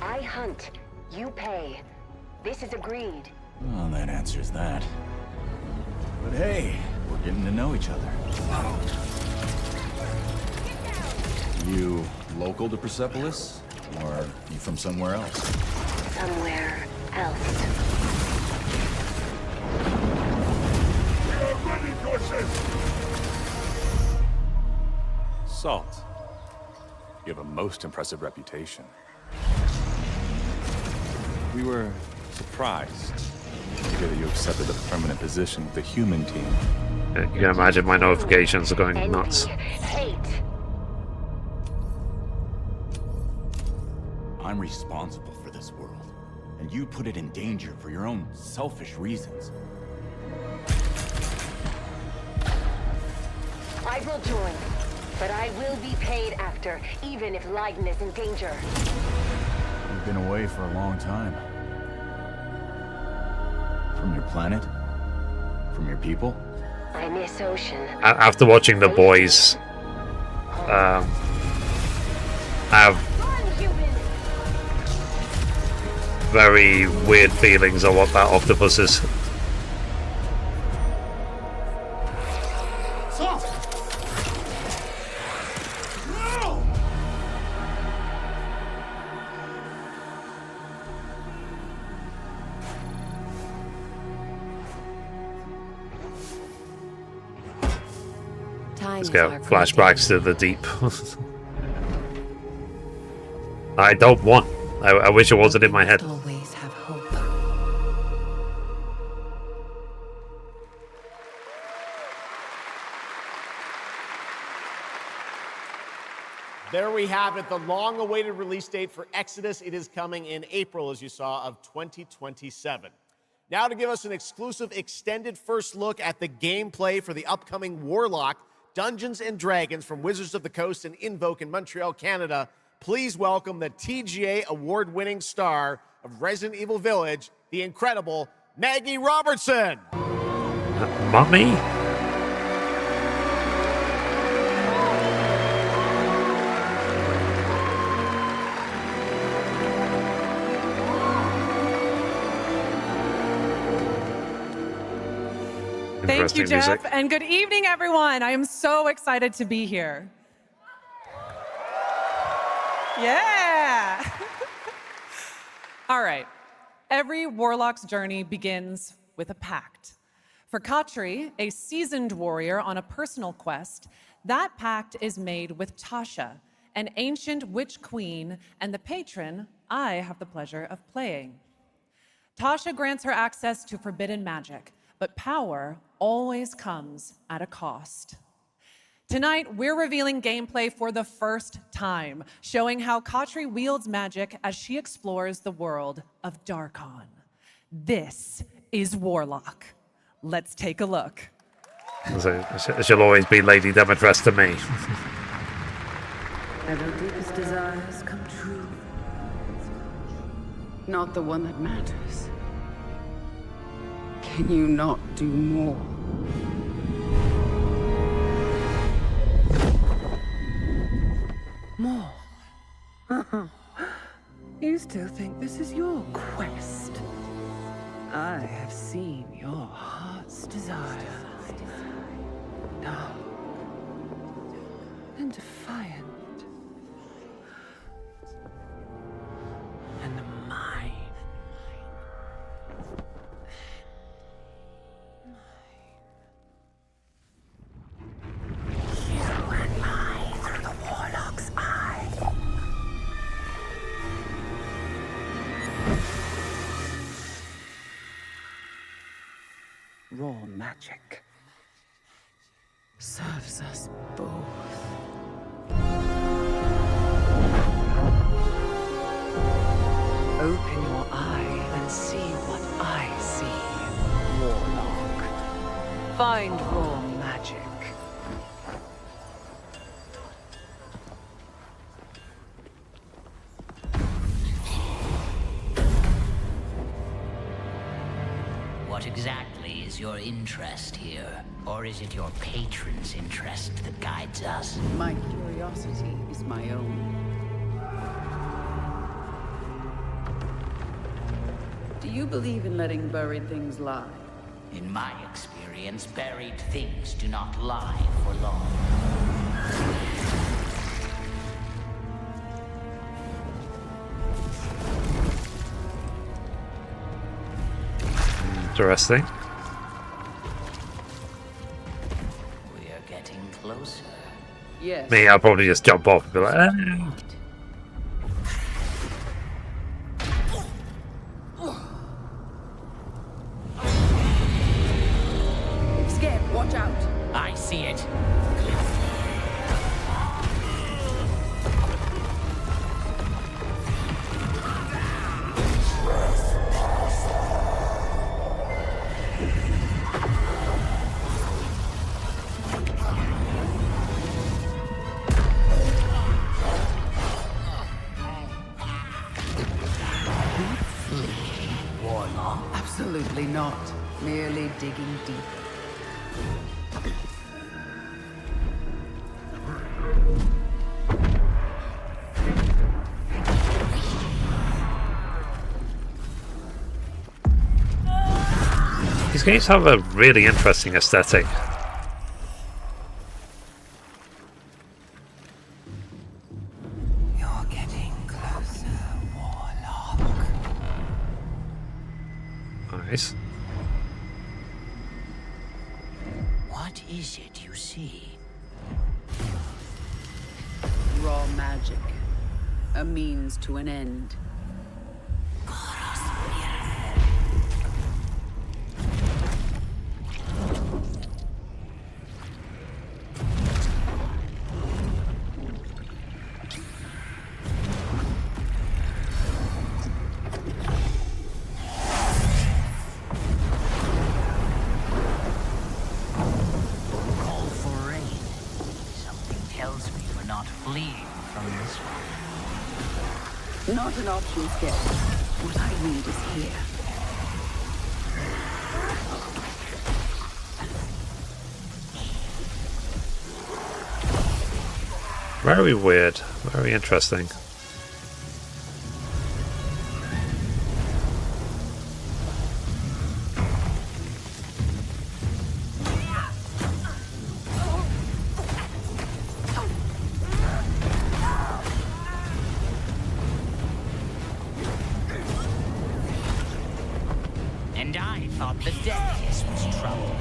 I hunt. You pay. This is agreed. Well, that answers that. But hey, we're getting to know each other. You local to Persepolis? Or you from somewhere else? Somewhere else. Salt. You have a most impressive reputation. We were surprised to hear that you accepted a permanent position with the human team. You can imagine my notifications are going nuts. Hate. I'm responsible for this world, and you put it in danger for your own selfish reasons. I will join, but I will be paid after, even if Leiden is in danger. You've been away for a long time. From your planet? From your people? I miss Ocean. After watching The Boys, have very weird feelings on what that octopus is. Let's get flashbacks to the deep. I don't want. I wish it wasn't in my head. Always have hope. There we have it, the long-awaited release date for Exodus. It is coming in April, as you saw, of 2027. Now to give us an exclusive extended first look at the gameplay for the upcoming Warlock Dungeons & Dragons from Wizards of the Coast and Invoke in Montreal, Canada, please welcome the TGA award-winning star of Resident Evil Village, the incredible Maggie Robertson. Mummy? Thank you, Jeff, music. and good evening, everyone. I am so excited to be here. Yeah. All right. Every warlock's journey begins with a pact. For Katri, a seasoned warrior on a personal quest, that pact is made with Tasha, an ancient witch queen and the patron I have the pleasure of playing. Tasha grants her access to forbidden magic, but power always comes at a cost. Tonight, we're revealing gameplay for the first time, showing how Katri wields magic as she explores the world of Darkon. This is Warlock. Let's take a look. She'll always be Lady Demetress to me. Have your deepest desires come true? Not the one that matters. Can you not do more? More? You still think this is your quest? I have seen your heart's desire. Dumb and defiant. And mine. You and I through the Warlock's eye. Raw magic serves us both. Open your eye and see what I see, Warlock. Find raw magic. What exactly is your interest here? Or is it your patron's interest that guides us? My curiosity is my own. Do you believe in letting buried things lie? In my experience, buried things do not lie for long. Interesting. We are getting closer. Yes. Me, I'll probably just jump off and be like, "Ah." Scared, watch out. I see it. Absolutely not. Merely digging deeper. These games have a really interesting aesthetic. You're getting closer, Warlock. Nice. What is it you see? Raw magic. A means to an end. Call for rain. Something tells me we're not fleeing from this one. Not an option, Skip. What I need is here. Very weird. Very interesting. And I thought the death kiss was trouble.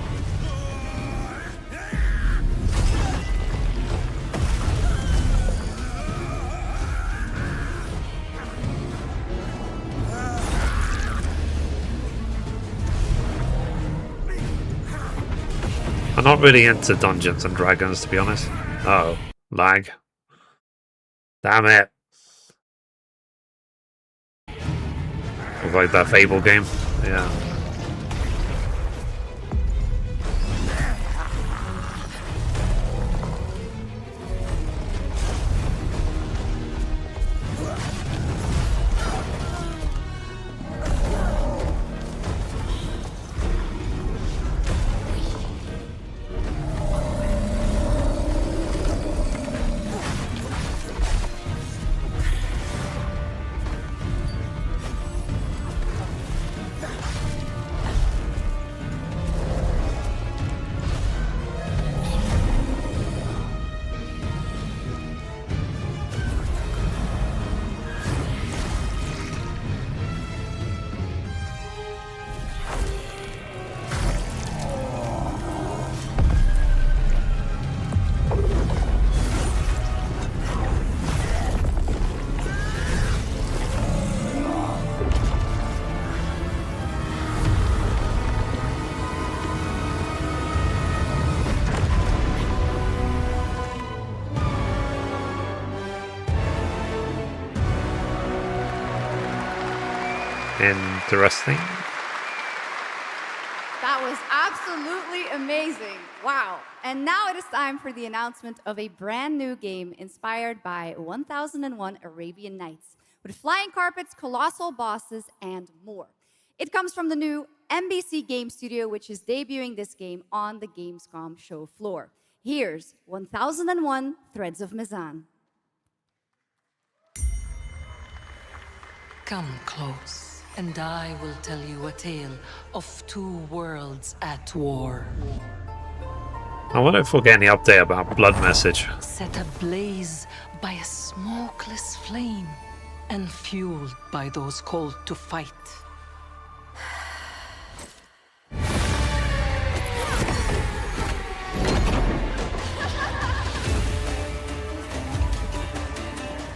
I'm not really into Dungeons and Dragons, to be honest. Uh-oh. Lag. Damn it. Like that Fable game. Yeah. Interesting. That was absolutely amazing. Wow. And now it is time for the announcement of a brand new game inspired by 1001 Arabian Nights, with flying carpets, colossal bosses, and more. It comes from the new MBC Game Studio, which is debuting this game on the Gamescom show floor. Here's 1001 Threads of Mizan. Come close. And I will tell you a tale of two worlds at war. I wonder if we'll get any update about Blood Message. Set ablaze by a smokeless flame and fueled by those called to fight.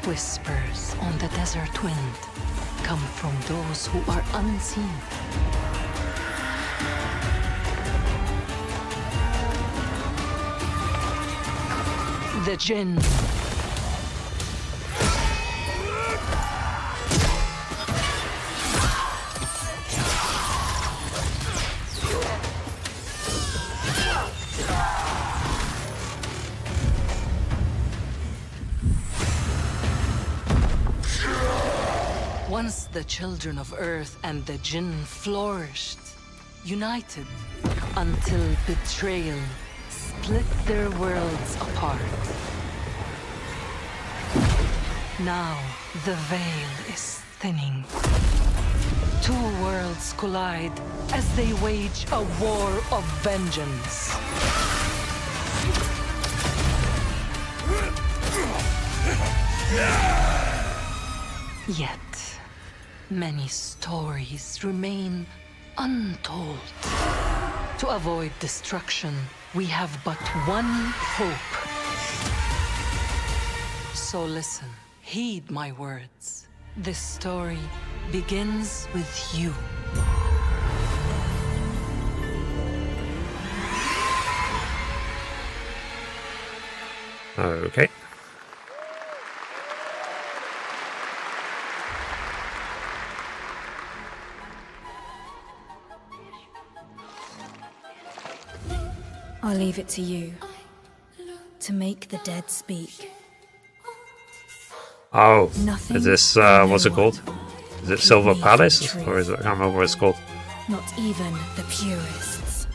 Whispers on the desert wind come from those who are unseen. The Jinn. Once the children of Earth and the Jinn flourished, united, until betrayal split their worlds apart. Now the veil is thinning. Two worlds collide as they wage a war of vengeance. Yet, many stories remain untold. To avoid destruction, we have but one hope. So listen, heed my words. This story begins with you. Okay. I'll leave it to you to make the dead speak. Oh, Nothing is this, or what's no it called? Is it Silver me Palace? from the Or is it, I can't remember what it's called. Not even the purists.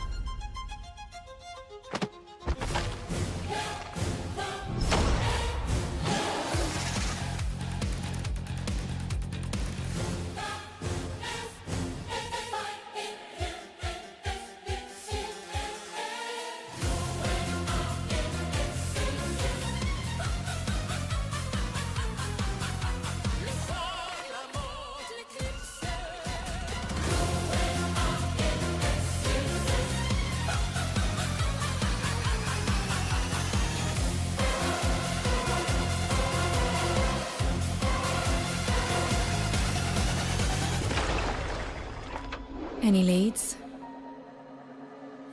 Any leads?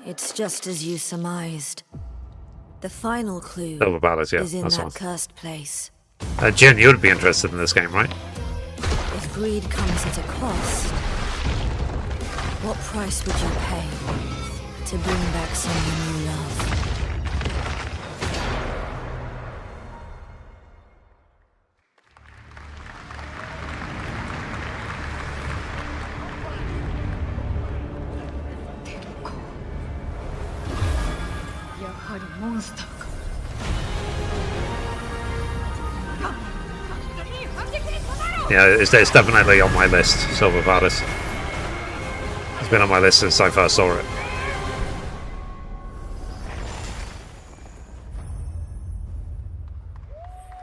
It's just as you surmised. The final clue Silver Palace, yeah, is in that's that one. cursed place. Jin, you would be interested in this game, right? If greed comes at a cost, what price would you pay to bring back someone you love? Yeah, it's definitely on my list, Silver Palace. It's been on my list since I first saw it.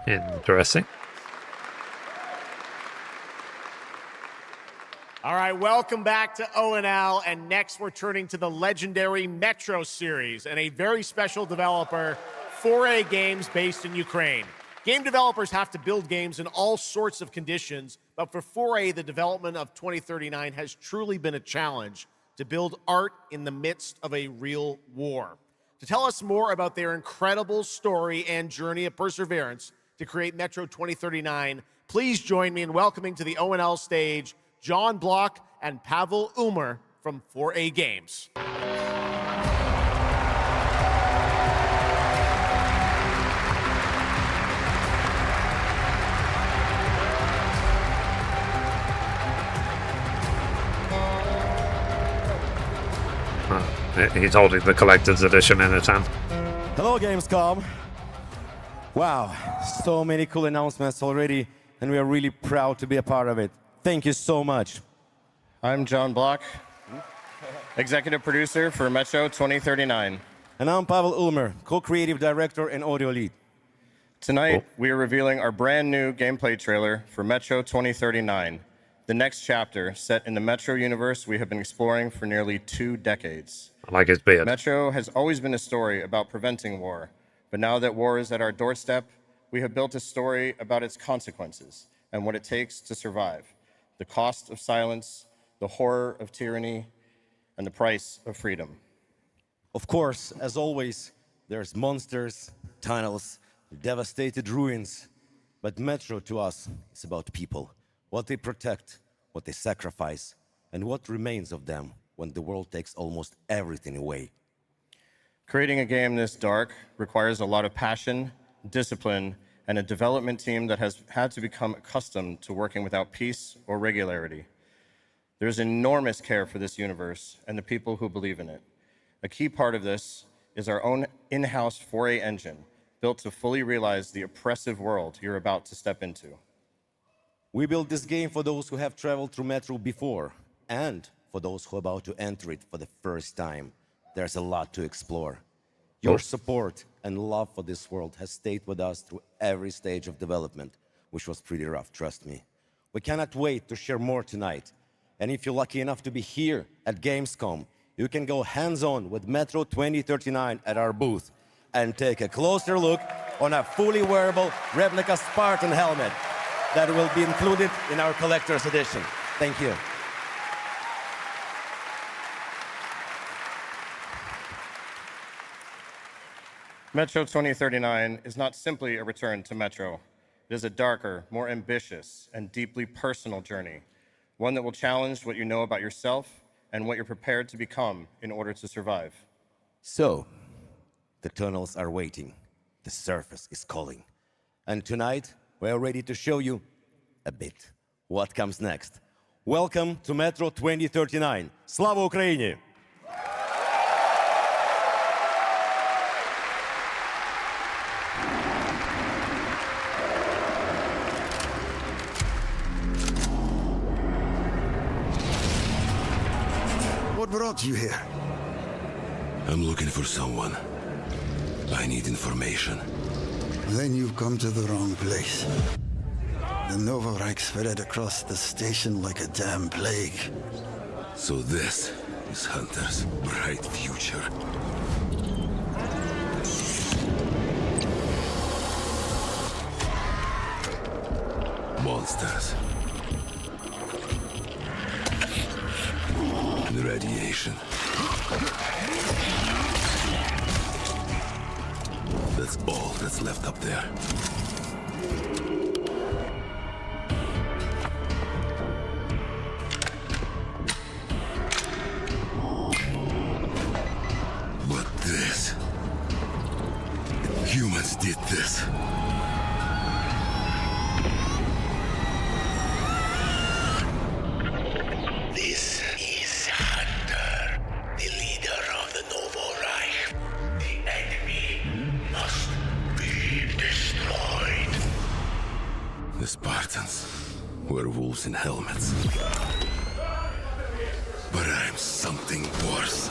Interesting. All right, welcome back to ONL, and next we're turning to the legendary Metro series and a very special developer, 4A Games, based in Ukraine. Game developers have to build games in all sorts of conditions, but for 4A, the development of 2039 has truly been a challenge to build art in the midst of a real war. To tell us more about their incredible story and journey of perseverance to create Metro 2039, please join me in welcoming to the ONL stage John Block and Pavel Umer from 4A Games. He's holding the collector's edition in his hand. Hello, Gamescom. Wow, so many cool announcements already, and we are really proud to be a part of it. Thank you so much. I'm John Block, executive producer for Metro 2039. And I'm Pavel Ulmer, co-creative director and audio lead. Tonight, we are revealing our brand new gameplay trailer for Metro 2039, the next chapter set in the Metro universe we have been exploring for nearly 2 decades. I like his beard. Metro has always been a story about preventing war, but now that war is at our doorstep, we have built a story about its consequences and what it takes to survive, the cost of silence, the horror of tyranny, and the price of freedom. Of course, as always, there's monsters, tunnels, devastated ruins. But Metro to us is about people, what they protect, what they sacrifice, and what remains of them when the world takes almost everything away. Creating a game this dark requires a lot of passion, discipline, and a development team that has had to become accustomed to working without peace or regularity. There's enormous care for this universe and the people who believe in it. A key part of this is our own in-house 4A engine, built to fully realize the oppressive world you're about to step into. We built this game for those who have traveled through Metro before, and for those who are about to enter it for the first time. There's a lot to explore. Your support and love for this world has stayed with us through every stage of development, which was pretty rough, trust me. We cannot wait to share more tonight. And if you're lucky enough to be here at Gamescom, you can go hands-on with Metro 2039 at our booth and take a closer look on a fully wearable replica Spartan helmet that will be included in our collector's edition. Thank you. Metro 2039 is not simply a return to Metro. It is a darker, more ambitious, and deeply personal journey, one that will challenge what you know about yourself and what you're prepared to become in order to survive. So, the tunnels are waiting. The surface is calling. And tonight, we're ready to show you a bit what comes next. Welcome to Metro 2039. Slava Ukraini! What brought you here? I'm looking for someone. I need information. Then you've come to the wrong place. The Nova Reich spread across the station like a damn plague. So this is Hunter's bright future. Monsters. And radiation. That's all that's left up there. But this... humans did this. This is Hunter, the leader of the Novo Reich. The enemy must be destroyed. The Spartans were wolves in helmets. But I'm something worse.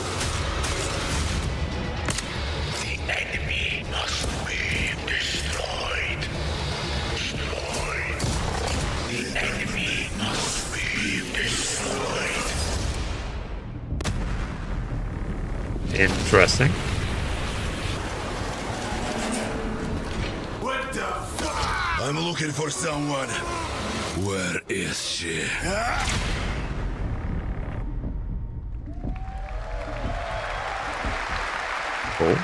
The enemy must be destroyed. Destroyed. The enemy must be destroyed. Interesting. What the fuck? I'm looking for someone. Where is she? Cool.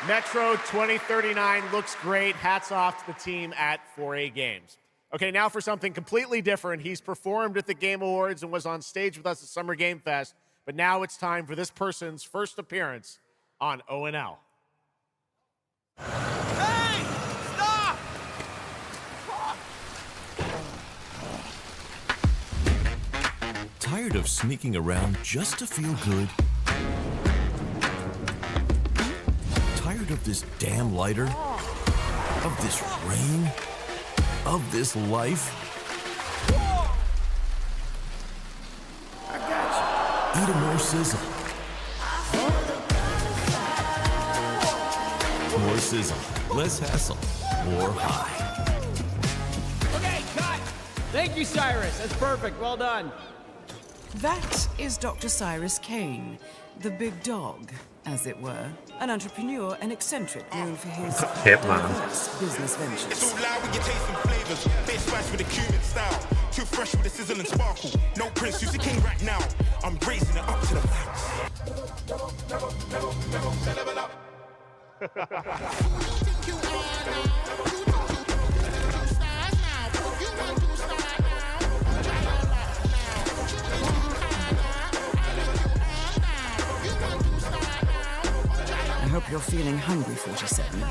Metro 2039 looks great. Hats off to the team at 4A Games. Okay, now for something completely different. He's performed at the Game Awards and was on stage with us at Summer Game Fest, but now it's time for this person's first appearance on ONL. Hey! Stop! Tired of sneaking around just to feel good? Tired of this damn lighter? Of this rain? Of this life? eat a more sizzle. More sizzle, less hassle, more high. Okay, cut! Thank you, Cyrus. That's perfect. Well done. That is Dr. Cyrus Kane, the big dog, as it were. An entrepreneur and eccentric known for his diverse business ventures. It's all loud when you taste some flavors. Face splash with a cumin style. Too fresh with a sizzle and sparkle. No prince, who's the king right now. I'm raising it up to the max. Level up. I hope you're feeling hungry, 47.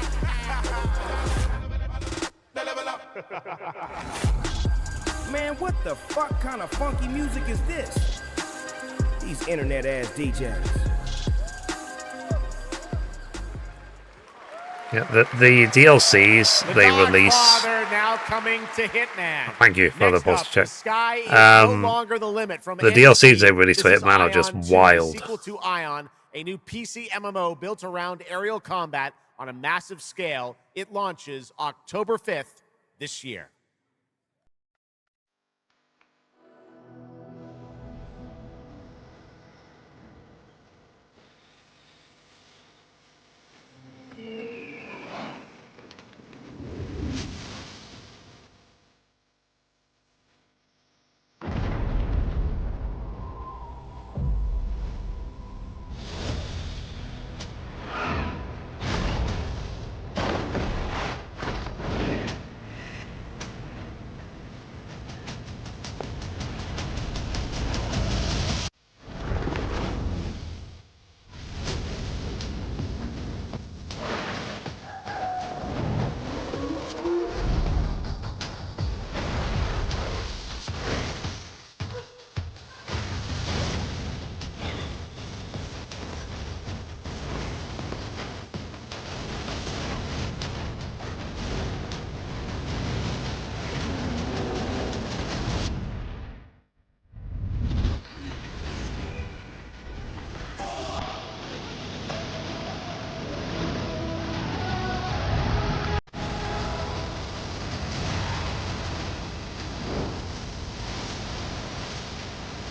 Man, what the fuck kind of funky music is this? These internet-ass DJs. Yeah, the DLCs they release. Godfather now coming to Hitman. Thank you for the post check. Sky is no longer the limit from the DLCs they released for Hitman are just wild. Sequel to Ion, a new PC MMO built around aerial combat on a massive scale. It launches October 5th this year.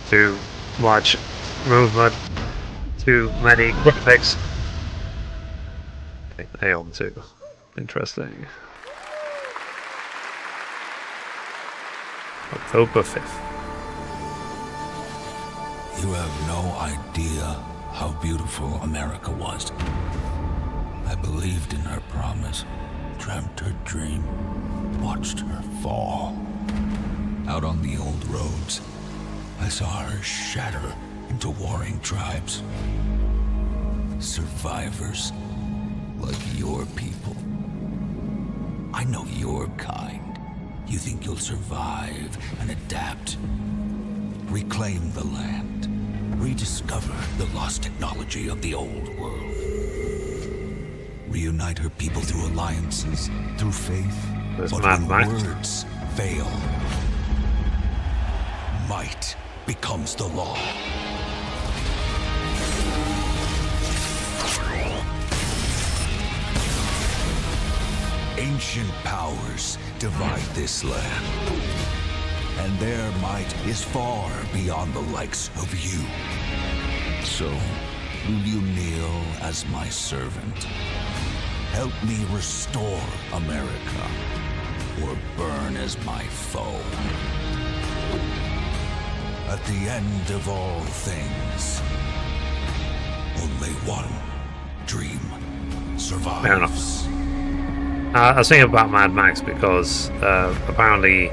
Too much movement, too many graphics. Aeon 2. Interesting. October 5th. You have no idea how beautiful America was. I believed in her promise, dreamt her dream, watched her fall. Out on the old roads, I saw her shatter into warring tribes. Survivors like your people. I know your kind. You think you'll survive and adapt. Reclaim the land. Rediscover the lost technology of the old world. Reunite her people through alliances, through faith. There's But Mad when Max. words fail, might becomes the law. Ancient powers divide this land, and their might is far beyond the likes of you. So, will you kneel as my servant? Help me restore America, or burn as my foe? At the end of all things, only one dream survives. I was thinking about Mad Max because apparently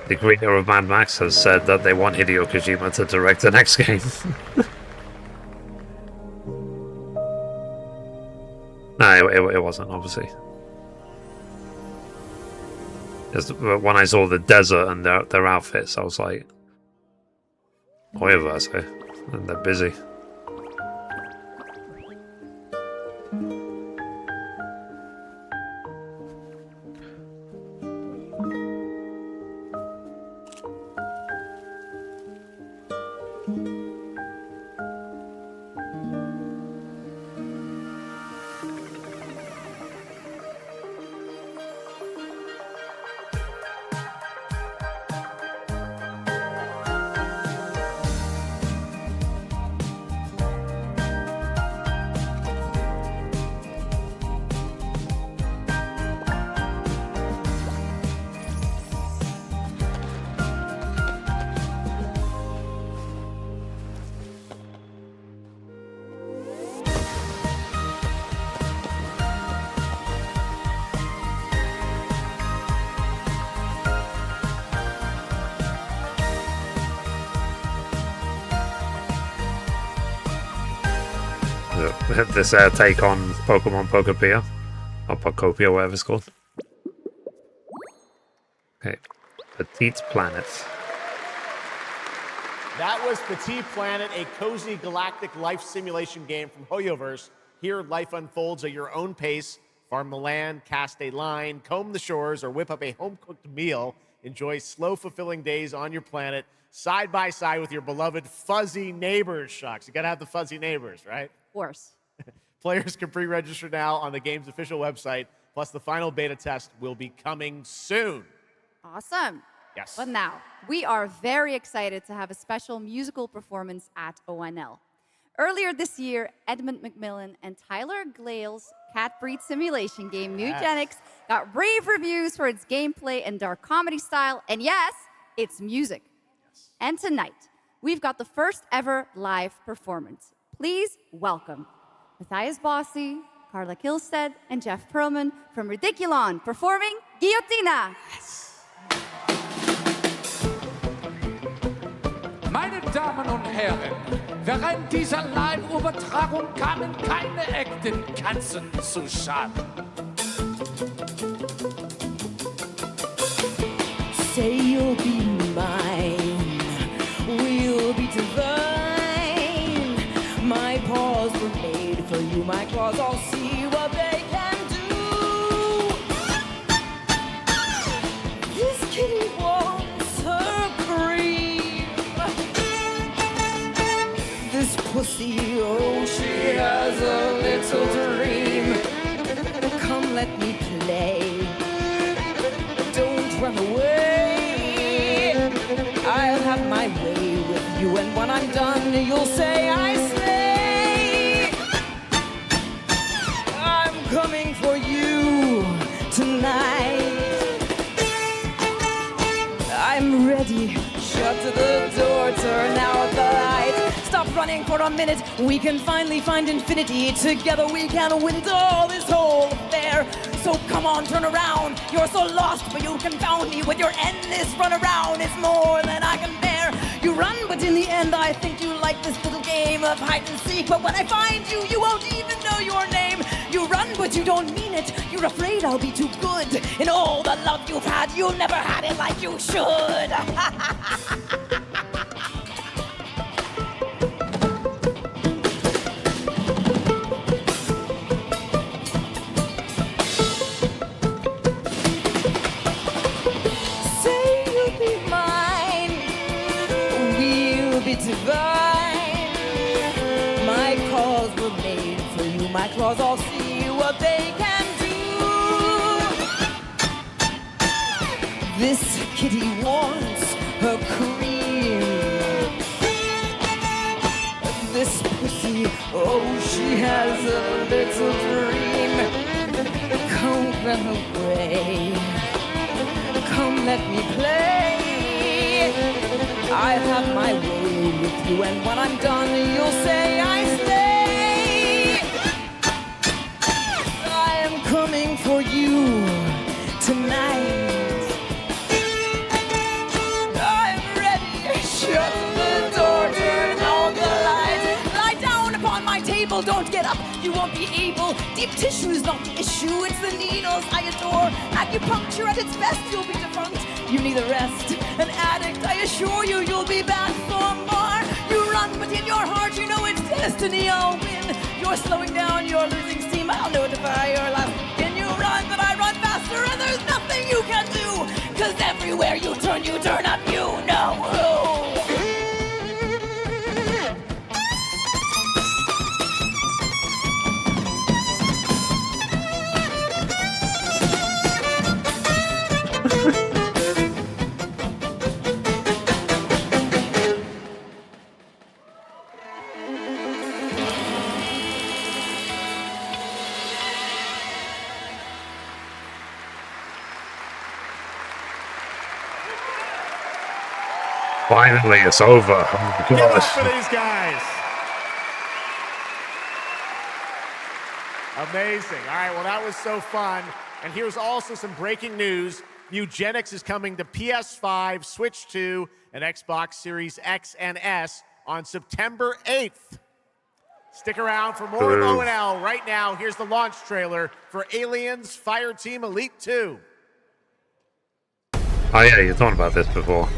the creator of Mad Max has said that they want Hideo Kojima to direct the next game. No, it wasn't, obviously. Just when I saw the desert and their outfits, I was like, whatever, so, and they're busy. This take on Pokemon Pokopia, or Pokopia, whatever it's called. Okay, Petite Planets. That was Petit Planet, a cozy galactic life simulation game from Hoyoverse. Here, life unfolds at your own pace. Farm the land, cast a line, comb the shores, or whip up a home-cooked meal. Enjoy slow, fulfilling days on your planet, side by side with your beloved fuzzy neighbors, Shucks. You gotta have the fuzzy neighbors, right? Of course. Players can pre-register now on the game's official website, plus the final beta test will be coming soon. Awesome. Yes. But now, we are very excited to have a special musical performance at ONL. Earlier this year, Edmund McMillan and Tyler Glale's cat breed simulation game, Mutagenics, got rave reviews for its gameplay and dark comedy style, and yes, its music. Yes. And tonight, we've got the first ever live performance. Please welcome Matthias Bossi, Carla Kilstead, and Jeff Perlman from Ridiculon performing Guillotina. Yes. Meine Damen und Herren, während dieser Live-Übertragung kamen keine echten Katzen zu Schaden. Say you'll be mine, we'll be divine. My paws were made for you, my claws, I'll see what they can do. This kitty wants her cream. This pussy, oh, she has a little dream. Come, let me play. Don't run away. I'll have my way with you, and when I'm done, you'll say I slay. I'm coming for you tonight. I'm ready. Shut the door, turn out the light. Stop running for a minute. We can finally find infinity. Together we can win it all, this whole affair. So come on, turn around. You're so lost, but you confound me with your endless run around. It's more than I can bear. You run, but in the end, I think you like this little game of hide and seek. But when I find you, you won't even know your name. You run, but you don't mean it. You're afraid I'll be too good. In all the love you've had, you never had it like you should. Divine. My claws were made for you. My claws all see what they can do. This kitty wants her cream. This pussy, oh, she has a little dream. Come run away. Come let me play. I'll have my way with you, and when I'm done, you'll say I slay. I am coming for you tonight. I'm ready. Shut the door, turn on the light. Lie down upon my table, don't get up. You won't be able. Deep tissue is not the issue, it's the needles I adore. Acupuncture at its best, you'll be defunct. You need a rest, an addict. I assure you, you'll be back for more. You run, but in your heart, you know it's destiny. I'll win. You're slowing down, you're losing steam. I'll notify your last. Can you run? But I run faster, and there's nothing you can do. 'Cause everywhere you turn up, you know who. Finally, it's over. Oh my Give it up gosh. for these guys. Amazing. All right, well, that was so fun. And here's also some breaking news. Mutagenics is coming to PS5, Switch 2, and Xbox Series X and S on September 8th. Stick around for more of O&L right now. Here's the launch trailer for Aliens Fireteam Elite 2. Oh yeah, you've talked about this before.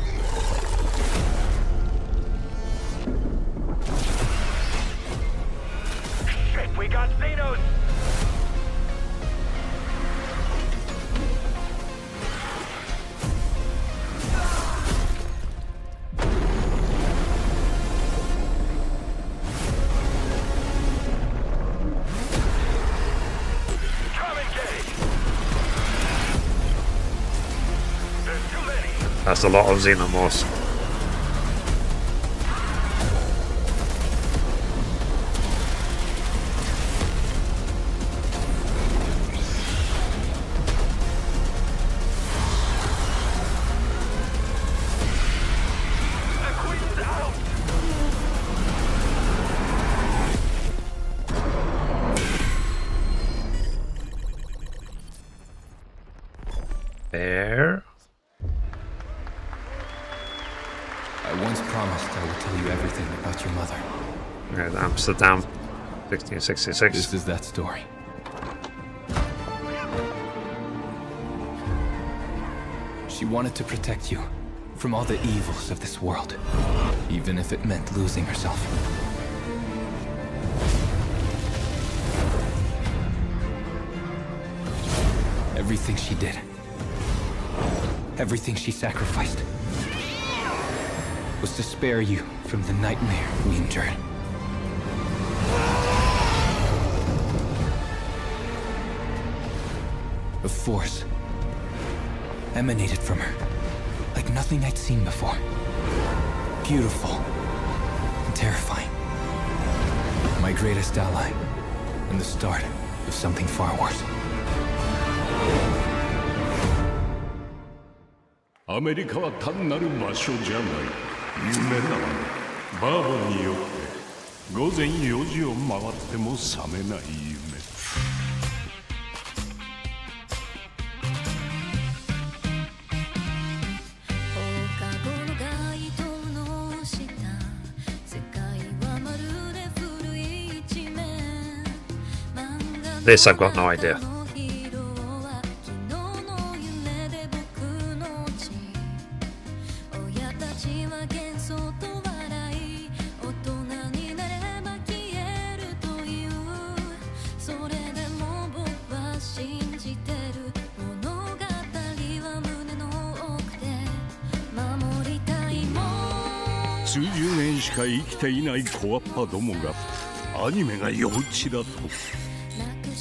Shit, we got Xenos! That's a lot of xenomorphs. There. I once promised I would tell you everything about your mother. There's Amsterdam, 1666. This is that story. She wanted to protect you from all the evils of this world, even if it meant losing herself. Everything she did, everything she sacrificed, was to spare you from the nightmare we endured. A force emanated from her, like nothing I'd seen before. Beautiful and terrifying. My greatest ally, and the start of something far worse. アメリカは単なる場所じゃない。夢だ。バーボンによって午前4時を回っても覚めない夢。This I've got no idea.数十年しか生きていない小アッパどもがアニメが幼稚だと。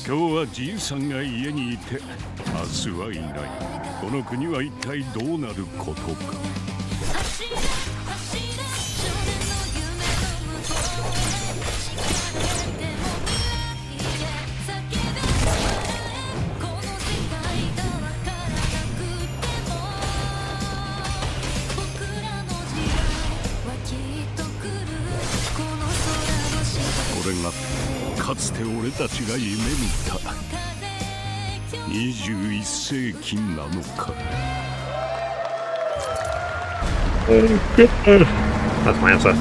今日はじいさんが家にいて明日はいない。この国は一体どうなることか。これがかつて俺たちが夢見た21世紀なのか。That's my answer.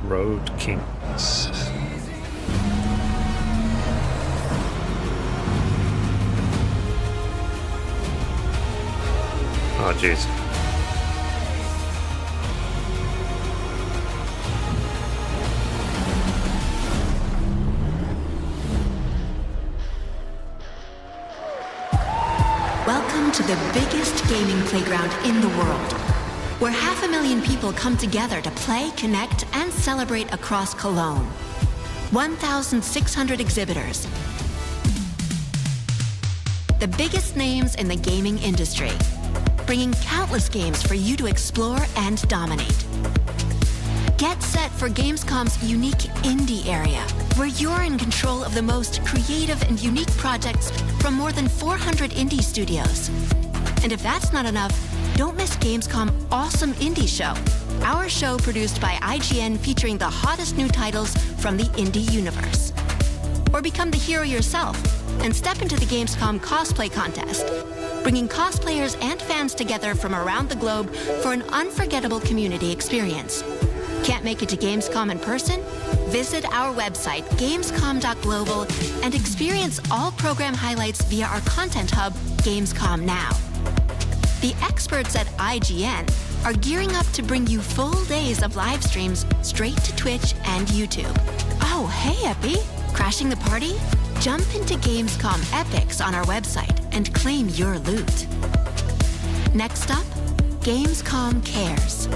Road Kings. Oh, jeez. Welcome to the biggest gaming playground in the world, where 500,000 people come together to play, connect, and celebrate across Cologne. 1,600 exhibitors. The biggest names in the gaming industry, bringing countless games for you to explore and dominate. Get set for Gamescom's unique indie area, where you're in control of the most creative and unique projects from more than 400 indie studios. And if that's not enough, don't miss Gamescom Awesome Indie Show, our show produced by IGN featuring the hottest new titles from the indie universe. Or become the hero yourself and step into the Gamescom cosplay contest. bringing cosplayers and fans together from around the globe for an unforgettable community experience. Can't make it to Gamescom in person? Visit our website, gamescom.global, and experience all program highlights via our content hub, Gamescom Now. The experts at IGN are gearing up to bring you full days of live streams straight to Twitch and YouTube. Oh, hey, Epi! Crashing the party? Jump into Gamescom Epics on our website and claim your loot. Next up, Gamescom Cares.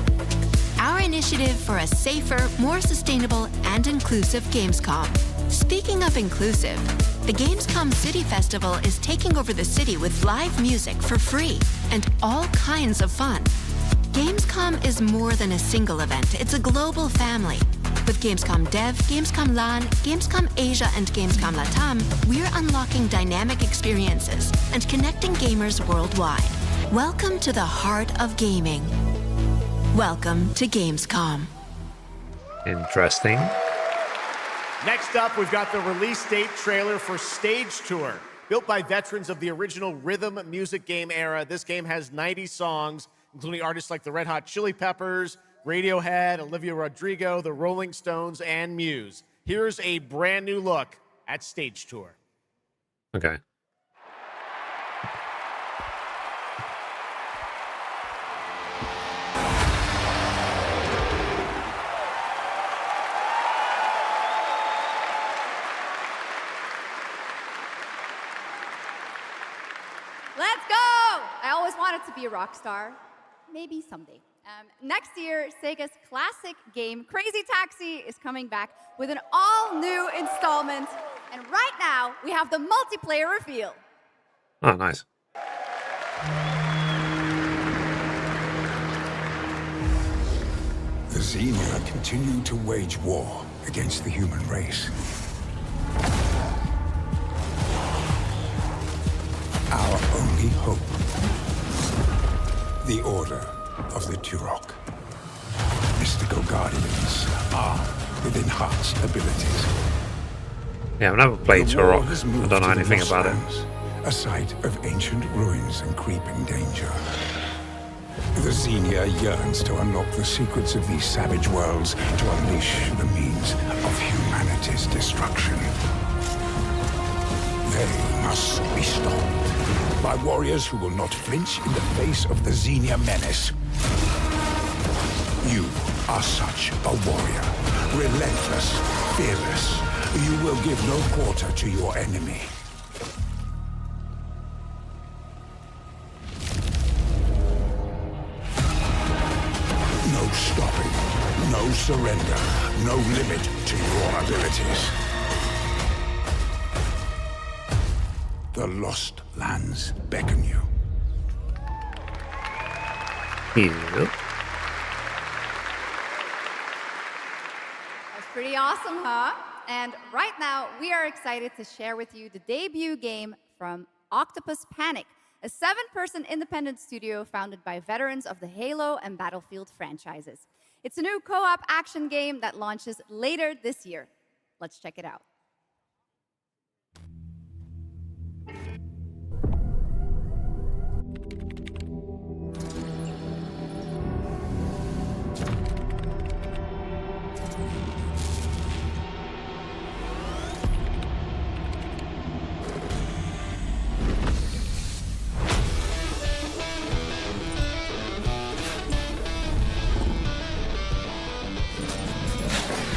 Our initiative for a safer, more sustainable, and inclusive Gamescom. Speaking of inclusive, the Gamescom City Festival is taking over the city with live music for free and all kinds of fun. Gamescom is more than a single event, it's a global family. With Gamescom Dev, Gamescom LAN, Gamescom Asia, and Gamescom Latam, we're unlocking dynamic experiences and connecting gamers worldwide. Welcome to the heart of gaming. Welcome to Gamescom. Interesting. Next up, we've got the release date trailer for Stage Tour. Built by veterans of the original rhythm music game era, this game has 90 songs, including artists like the Red Hot Chili Peppers, Radiohead, Olivia Rodrigo, the Rolling Stones, and Muse. Here's a brand new look at Stage Tour. Okay. Let's go! I always wanted to be a rock star. Maybe someday. Next year, Sega's classic game, Crazy Taxi, is coming back with an all-new installment. And right now, we have the multiplayer reveal. Oh, nice. The Xenia continue to wage war against the human race. Our only hope, the Order of the Turok. Mystical guardians armed with enhanced abilities. Yeah, I've never played Turok. I don't know anything about it. A site of ancient ruins and creeping danger. The Xenia yearns to unlock the secrets of these savage worlds to unleash the means of humanity's destruction. They must be stopped by warriors who will not flinch in the face of the Xenia menace. You are such a warrior. Relentless, fearless. You will give no quarter to your enemy. No stopping, no surrender, no limit to your abilities. The Lost Lands beckon you. Yep. That's pretty awesome, huh? And right now, we are excited to share with you the debut game from Octopus Panic, a 7-person independent studio founded by veterans of the Halo and Battlefield franchises. It's a new co-op action game that launches later this year. Let's check it out.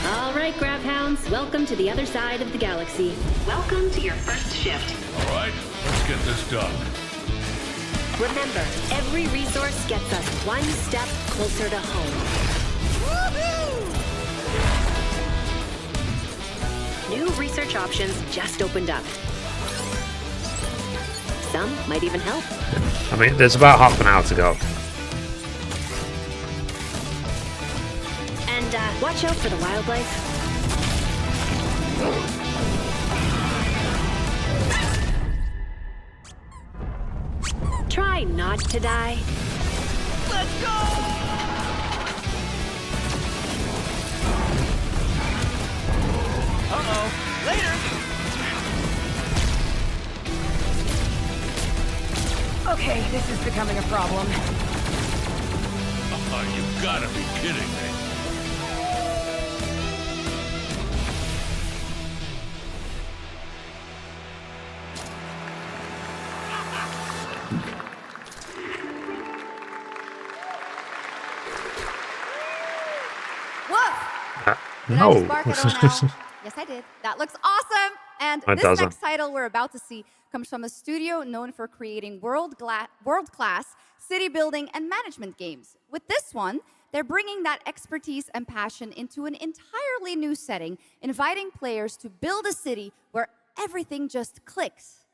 All right, Grab Hounds, welcome to the other side of the galaxy. Welcome to your first shift. All right, let's get this done. Remember, every resource gets us one step closer to home. New research options just opened up. Some might even help. I mean, there's about half an hour to go. And watch out for the wildlife. Try not to die. Let's go! Uh-oh. Later! Okay, this is becoming a problem. You gotta be kidding me. Woof! Did No. I just bark at ONL? Yes, I did. That looks awesome! And It this doesn't. next title we're about to see comes from a studio known for creating world-class city building and management games. With this one, they're bringing that expertise and passion into an entirely new setting, inviting players to build a city where everything just clicks.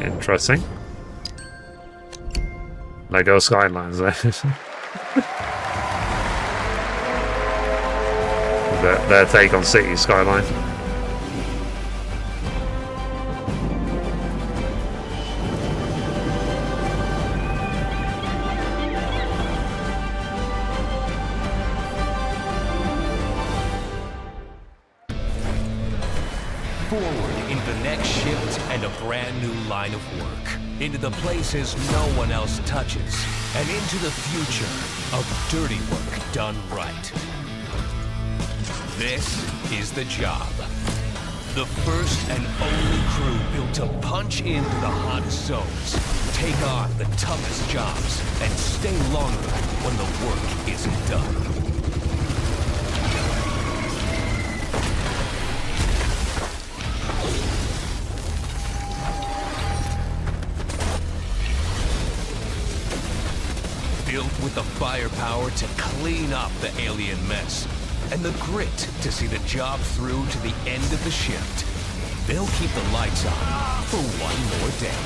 Interesting. Lego Skylines there. their take on City Skyline. Forward into the next shift and a brand new line of work. Into the places no one else touches. And into the future of dirty work done right. This is the job. The first and only crew built to punch into the hottest zones, take on the toughest jobs, and stay longer when the work isn't done. Built with the firepower to clean up the alien mess, and the grit to see the job through to the end of the shift. They'll keep the lights on for one more day.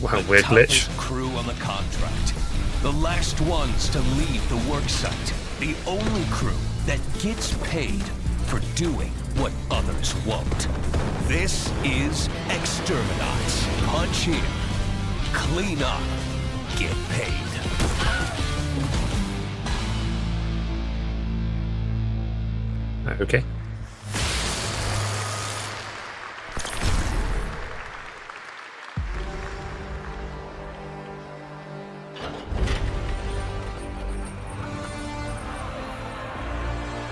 Wow, weird glitch. Crew on the contract. The last ones to leave the work site. The only crew that gets paid for doing what others won't. This is Exterminats. Punch in, clean up, get paid. Okay.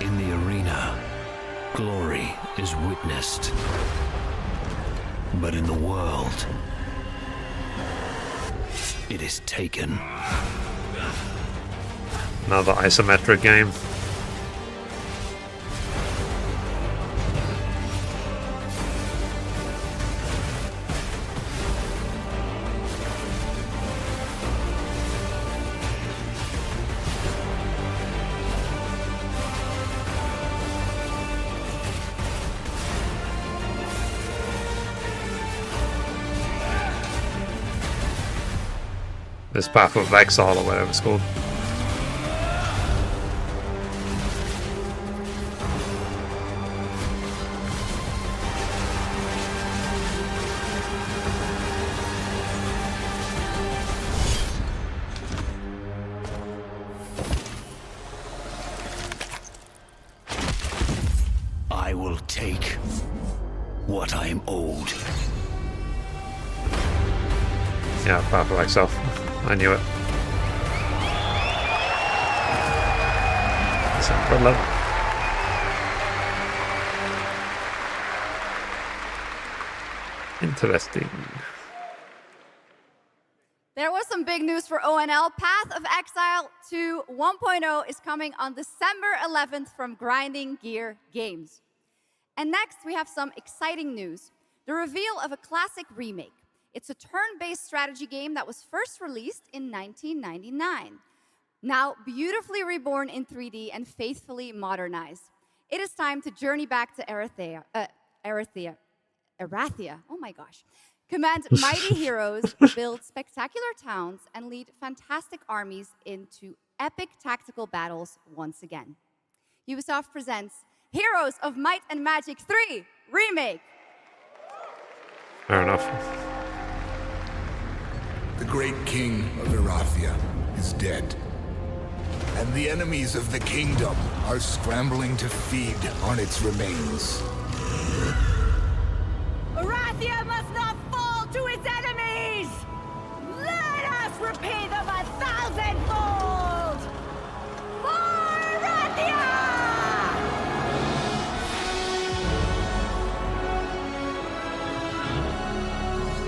In the arena, glory is witnessed. But in the world, it is taken. Another isometric game. This Path of Exile or whatever it's called. I will take what I am owed. Yeah, Path of Exile. I knew it. It's a good level. Interesting. There was some big news for ONL. Path of Exile 2 1.0 is coming on December 11th from Grinding Gear Games. And next, we have some exciting news. the reveal of a classic remake. It's a turn-based strategy game that was first released in 1999. Now beautifully reborn in 3D and faithfully modernized. It is time to journey back to Erathia. Oh my gosh. Command mighty heroes, build spectacular towns, and lead fantastic armies into epic tactical battles once again. Ubisoft presents Heroes of Might and Magic 3 Remake. Fair enough. The great king of Erathia is dead. And the enemies of the kingdom are scrambling to feed on its remains. Erathia must not fall to its enemies! Let us repay them 1,000-fold! For Erathia!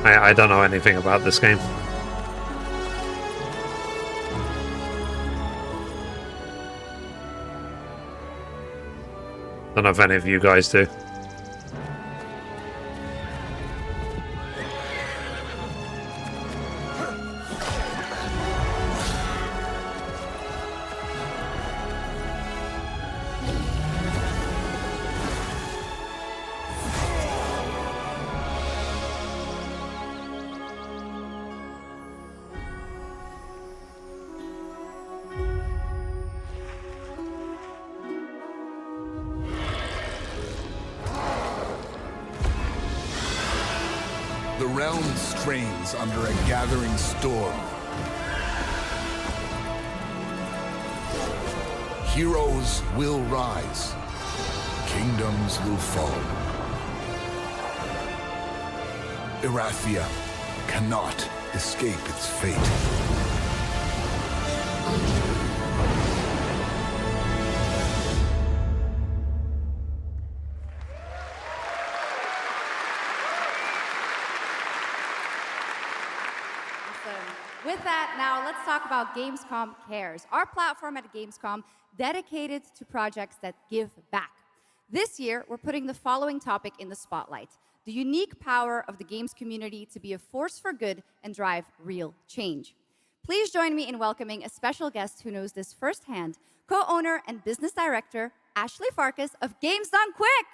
I don't know anything about this game. Don't know if any of you guys do. The realm strains under a gathering storm. Heroes will rise. Kingdoms will fall. Erathia cannot escape its fate. With that, now let's talk about Gamescom Cares, our platform at Gamescom dedicated to projects that give back. This year, we're putting the following topic in the spotlight: the unique power of the games community to be a force for good and drive real change. Please join me in welcoming a special guest who knows this firsthand, co-owner and business director, Ashley Farkas of Games Done Quick.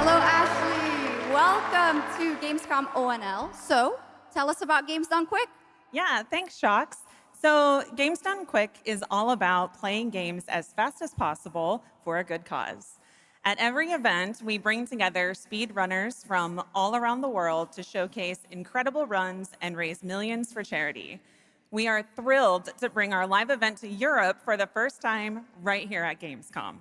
Hello, Ashley. Welcome to Gamescom ONL. So, tell us about Games Done Quick. Yeah, thanks, Shocks. So, Games Done Quick is all about playing games as fast as possible for a good cause. At every event, we bring together speedrunners from all around the world to showcase incredible runs and raise millions for charity. We are thrilled to bring our live event to Europe for the first time right here at Gamescom.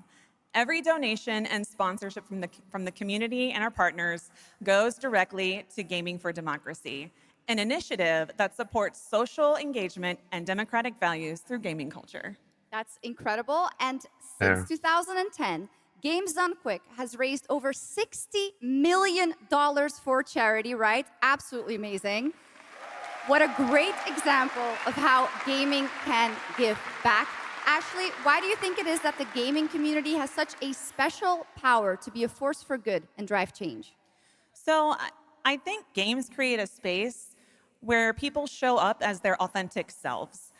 Every donation and sponsorship from the community and our partners goes directly to Gaming for Democracy, an initiative that supports social engagement and democratic values through gaming culture. That's incredible. And since 2010, Games Done Quick has raised over $60 million for charity, right? Absolutely amazing. What a great example of how gaming can give back. Ashley, why do you think it is that the gaming community has such a special power to be a force for good and drive change? So I think games create a space where people show up as their authentic selves,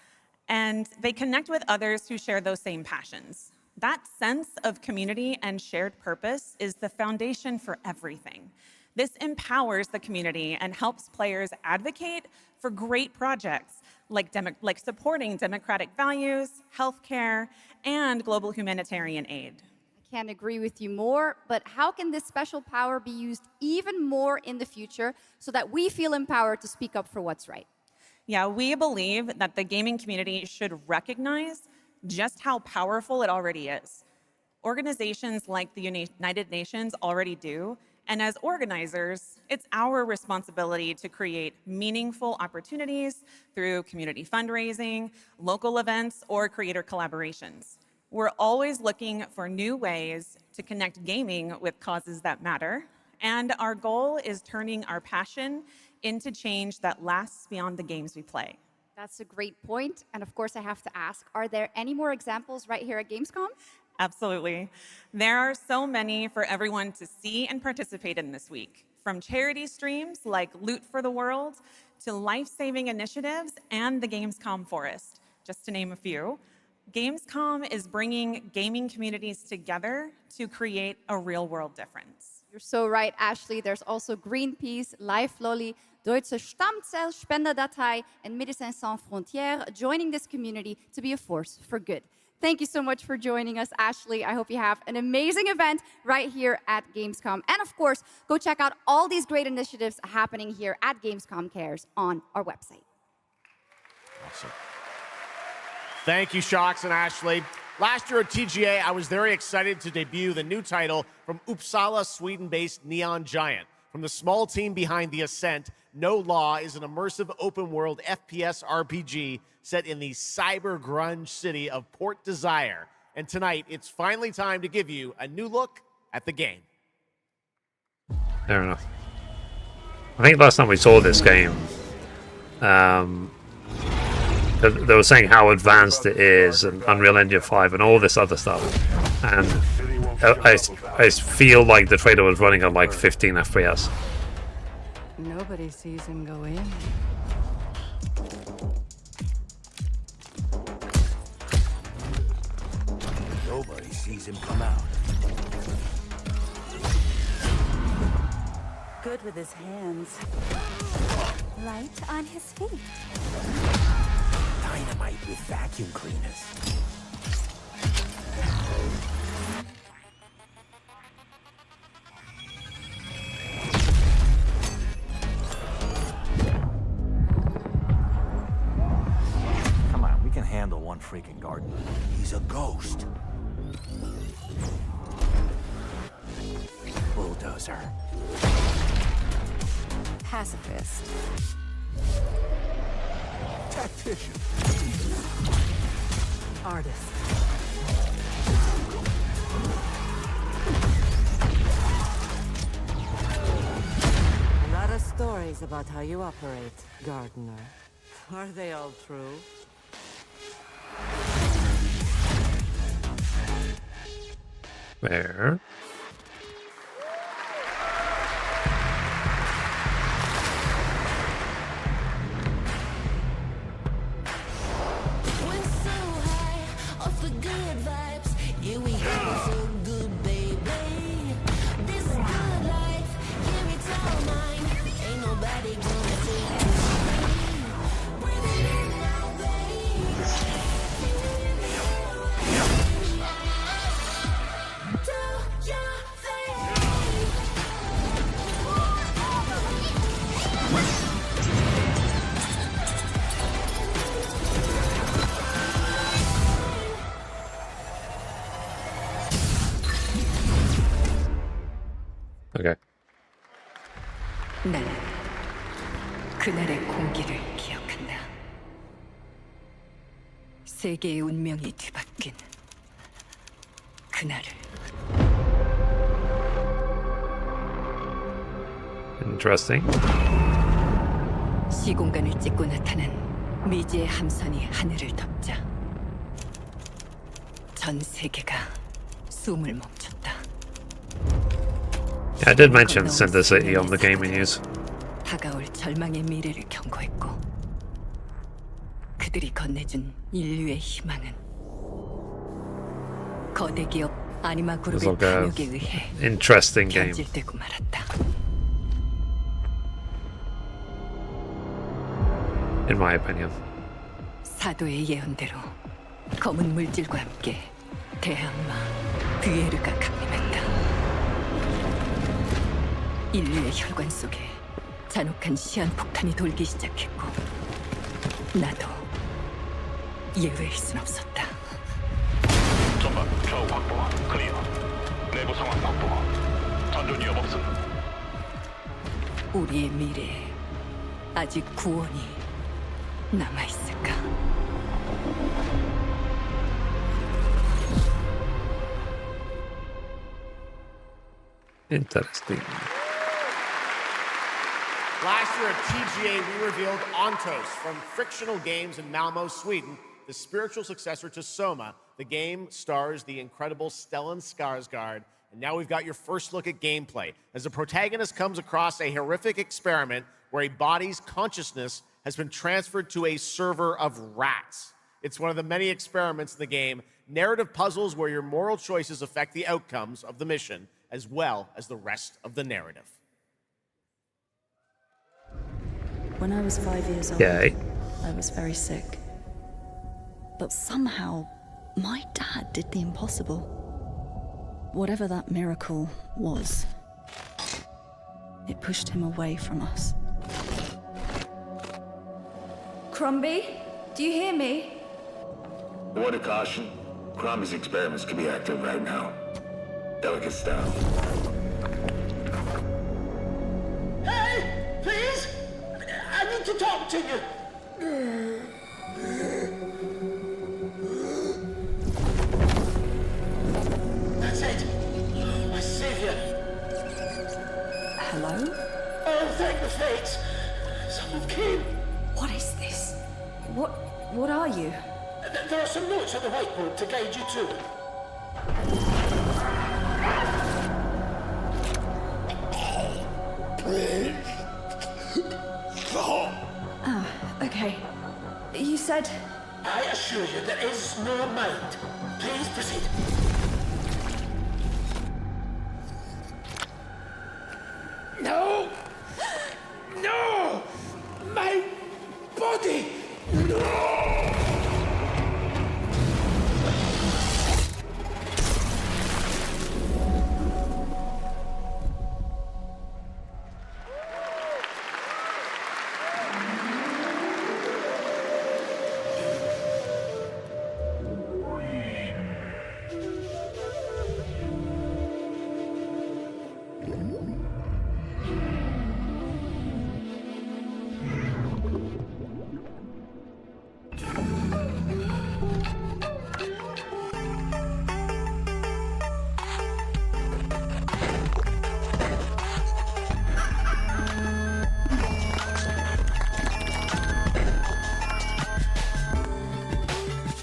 and they connect with others who share those same passions. That sense of community and shared purpose is the foundation for everything. This empowers the community and helps players advocate for great projects like supporting democratic values, healthcare, and global humanitarian aid. I can't agree with you more, but how can this special power be used even more in the future so that we feel empowered to speak up for what's right? Yeah, we believe that the gaming community should recognize just how powerful it already is. Organizations like the United Nations already do, and as organizers, it's our responsibility to create meaningful opportunities through community fundraising, local events, or creator collaborations. We're always looking for new ways to connect gaming with causes that matter, and our goal is turning our passion into change that lasts beyond the games we play. That's a great point. And of course, I have to ask, are there any more examples right here at Gamescom? Absolutely. There are so many for everyone to see and participate in this week, from charity streams like Loot for the World to life-saving initiatives and the Gamescom Forest, just to name a few. Gamescom is bringing gaming communities together to create a real-world difference. You're so right, Ashley. There's also Greenpeace, Life Lolly, Deutsche Stammzellspenderdatei, and Médecins Sans Frontières joining this community to be a force for good. Thank you so much for joining us, Ashley. I hope you have an amazing event right here at Gamescom. And of course, go check out all these great initiatives happening here at Gamescom Cares on our website. Awesome. Thank you, Shocks and Ashley. Last year at TGA, I was very excited to debut the new title from Uppsala, Sweden-based Neon Giant. From the small team behind The Ascent, No Law is an immersive open-world FPS RPG set in the cyber grunge city of Port Desire. And tonight, it's finally time to give you a new look at the game. Fair enough. I think last time we saw this game, they were saying how advanced it is, and Unreal Engine 5 and all this other stuff. And I feel like the trailer was running at like 15 FPS. Nobody sees him go in. Nobody sees him come out. Good with his hands. Light on his feet. Dynamite with vacuum cleaners. Come on, we can handle one freaking gardener. He's a ghost. Bulldozer. Pacifist. Tactician. Artist. A lot of stories about how you operate, gardener. Are they all true? Where? Okay. 나는 그날의 공기를 기억한다. 세계의 운명이 뒤바뀐 그날을. Interesting. 시공간을 찍고 나타난 미지의 함선이 하늘을 덮자 전 세계가 숨을 멈췄다. Yeah, I did mention Cinder City on the gaming news. 다가올 절망의 미래를 경고했고 그들이 건네준 인류의 희망은 거대 기업 아니마 It's 그룹의 like a 탐욕에 의해 interesting game. 변질되고 말았다. In my opinion. 사도의 예언대로 검은 물질과 함께 대항마 뷰에르가 강림했다. 인류의 혈관 속에 잔혹한 시한폭탄이 돌기 시작했고 나도 예외일 순 없었다. 전방 좌우 확보 클리어. 내부 상황 확보. 전전 위험 없음. 우리의 미래에 아직 구원이 남아있을까? Interesting. Last year at TGA, we revealed Ontos from Frictional Games in Malmo, Sweden, the spiritual successor to Soma. The game stars the incredible Stellan Skarsgård, and now we've got your first look at gameplay as the protagonist comes across a horrific experiment where a body's consciousness has been transferred to a server of rats. It's one of the many experiments in the game, narrative puzzles where your moral choices affect the outcomes of the mission, as well as the rest of the narrative. When I was 5 years old, Yay. I was very sick. But somehow, my dad did the impossible. Whatever that miracle was, it pushed him away from us. Crumby, do you hear me? Word of caution. Crombie's experiments could be active right now. Delicate style. Hey! Please! I need to talk to you! That's it! My savior! Hello? Oh, thank the fates! Someone came! What is this? What are you? There are some notes on the whiteboard to guide you to it. Ah, okay. You said... I assure you there is no mind. Please proceed. No! No! My body! No!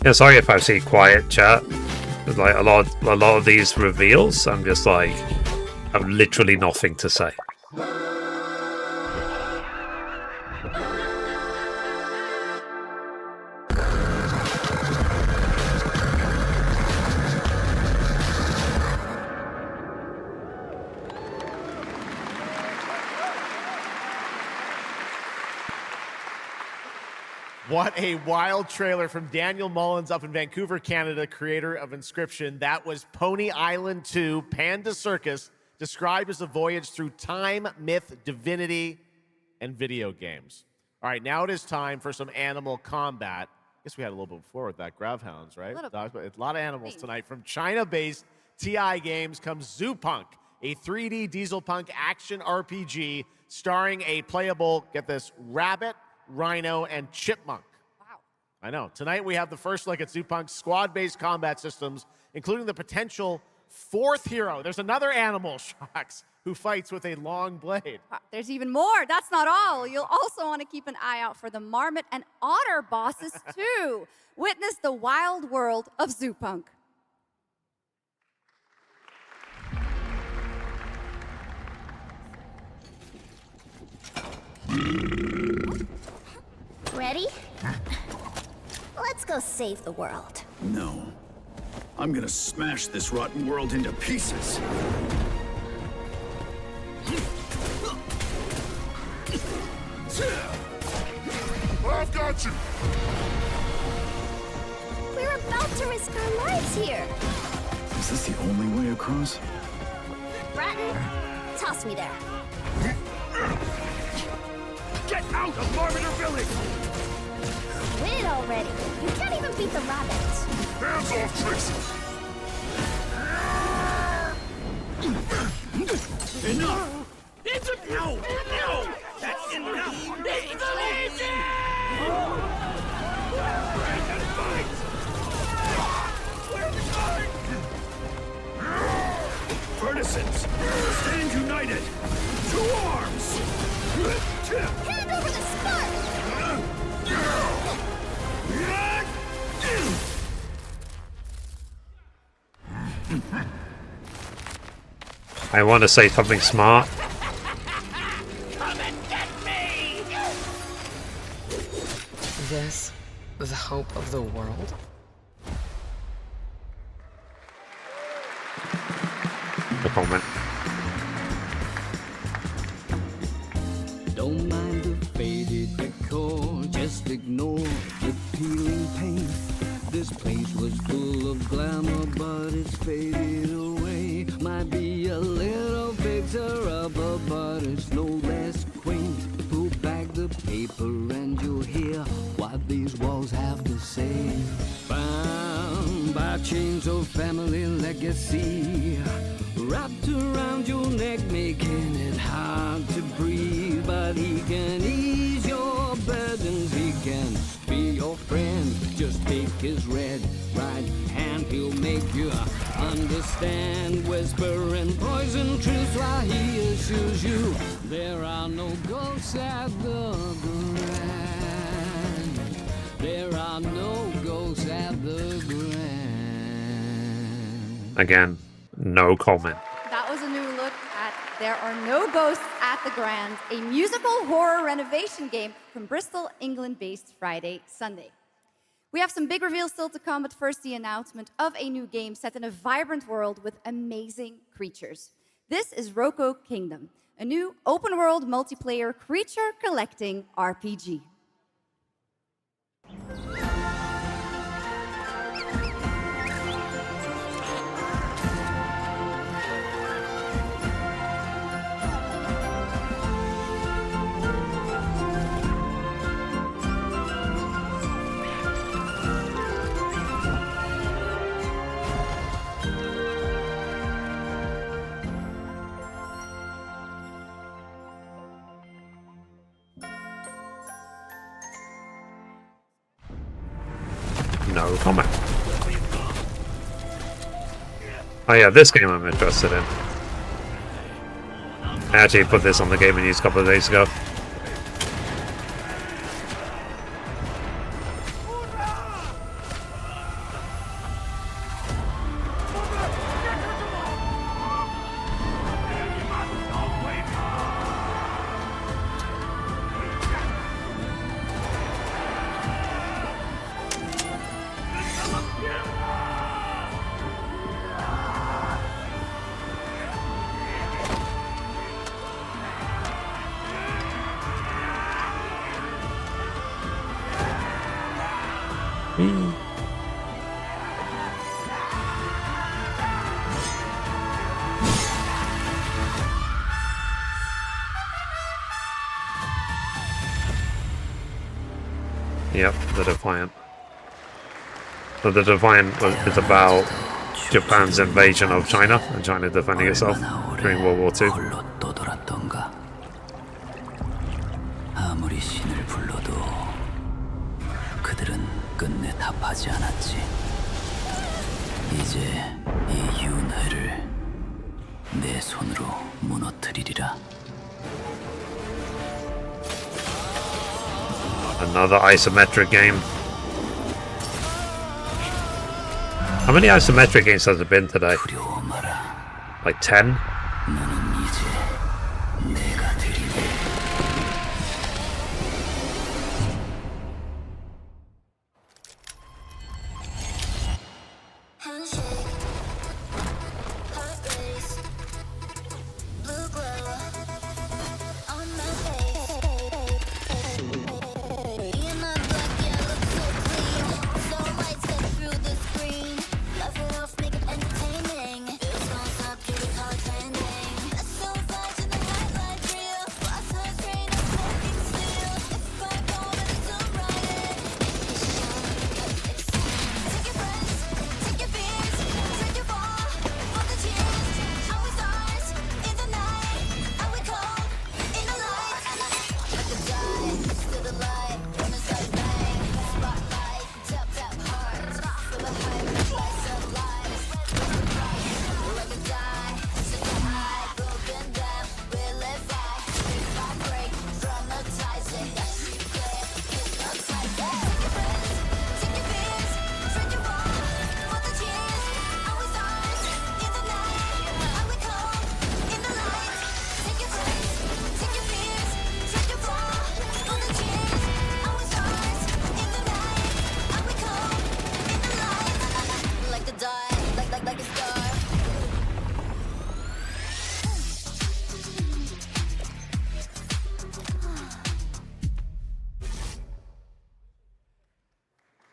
Yeah, sorry if I see quiet chat. There's like a lot of these reveals. I'm just like, I have literally nothing to say. What a wild trailer from Daniel Mullins up in Vancouver, Canada, creator of Inscription. That was Pony Island 2, Panda Circus, described as a voyage through time, myth, divinity, and video games. All right, now it is time for some animal combat. I guess we had a little bit before with that, Gravhounds, right? A lot of animals tonight. From China-based TI Games comes Zoopunk, a 3D diesel punk action RPG starring a playable, get this, rabbit, rhino, and chipmunk. Wow. I know. Tonight we have the first look at Zoopunk's squad-based combat systems, including the potential fourth hero. There's another animal, Shocks, who fights with a long blade. There's even more. That's not all. You'll also want to keep an eye out for the marmot and otter bosses, too. Witness the wild world of Zoopunk. Ready? Let's go save the world. No. I'm gonna smash this rotten world into pieces. I've got you! We're about to risk our lives here. Is this the only way across? Bratton, toss me there. Get out of Marmiter Village! Quit already. You can't even beat the rabbits. Hands off, Trixie! Enough! It's a no! No! That's enough! It's the Legion! Where's the guard? furnaces. Stand united. To arms. Hand over the spark! I want to say something smart. Come and get me! This, the hope of the world? The comment. Don't mind the faded decor, just ignore the peeling paint. This place was full of glamour, but it's faded away. Might be a little fixer-upper, but it's no less quaint. Pull back the paper and you'll hear what these walls have to say. Bound by chains of family legacy, wrapped around your neck, making it hard to breathe. But he can ease your burdens, he can be your friend. Just take his red right hand, he'll make you understand. Whisper and poison truths while he assures you there are no ghosts at the Grand. There are no ghosts at the Grand. Again, no comment. That was a new look at There Are No Ghosts at the Grand, a musical horror renovation game from Bristol, England-based Friday Sunday. We have some big reveals still to come, but first the announcement of a new game set in a vibrant world with amazing creatures. This is Roko Kingdom, a new open-world multiplayer creature collecting RPG. No comment. Oh yeah, this game I'm interested in. I actually put this on the gaming news a couple of days ago. Yep, the Defiant. So the Defiant is about Japan's invasion of China and China defending itself during World War II. 아무리 신을 불러도 그들은 끝내 답하지 않았지. 이제 이 윤회를 내 손으로 무너뜨리리라. Another isometric game. How many isometric games has there been today? Like 10?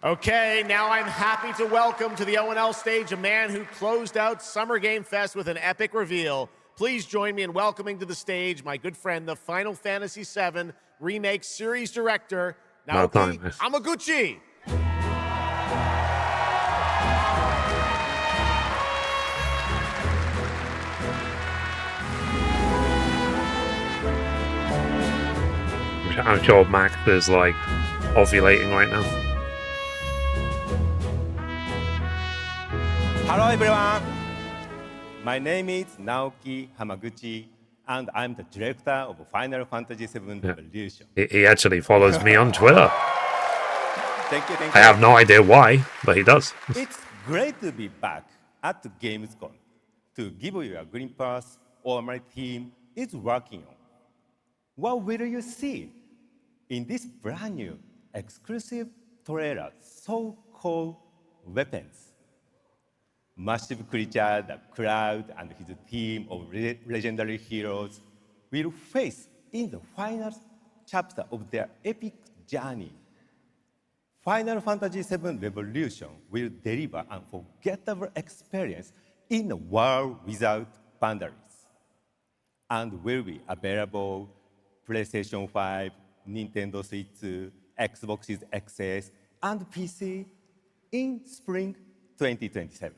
Okay, now I'm happy to welcome to the O&L stage a man who closed out Summer Game Fest with an epic reveal. Please join me in welcoming to the stage my good friend, the Final Fantasy VII Remake Series Director, Naoki Hamaguchi. I'm sure Max is like ovulating right now. Hello everyone, my name is Naoki Hamaguchi and I'm the director of Final Fantasy VII Revolution. He actually follows me on Twitter. Thank you. I have no idea why, but he does. It's great to be back at the Gamescom to give you a glimpse of what my team is working on. What will you see in this brand new exclusive trailer so-called Weapons? Massive creature, the Cloud, and his team of legendary heroes will face in the final chapter of their epic journey. Final Fantasy VII Revolution will deliver an unforgettable experience in a world without boundaries, and will be available PlayStation 5, Nintendo Switch, Xbox XS, and PC in spring 2027.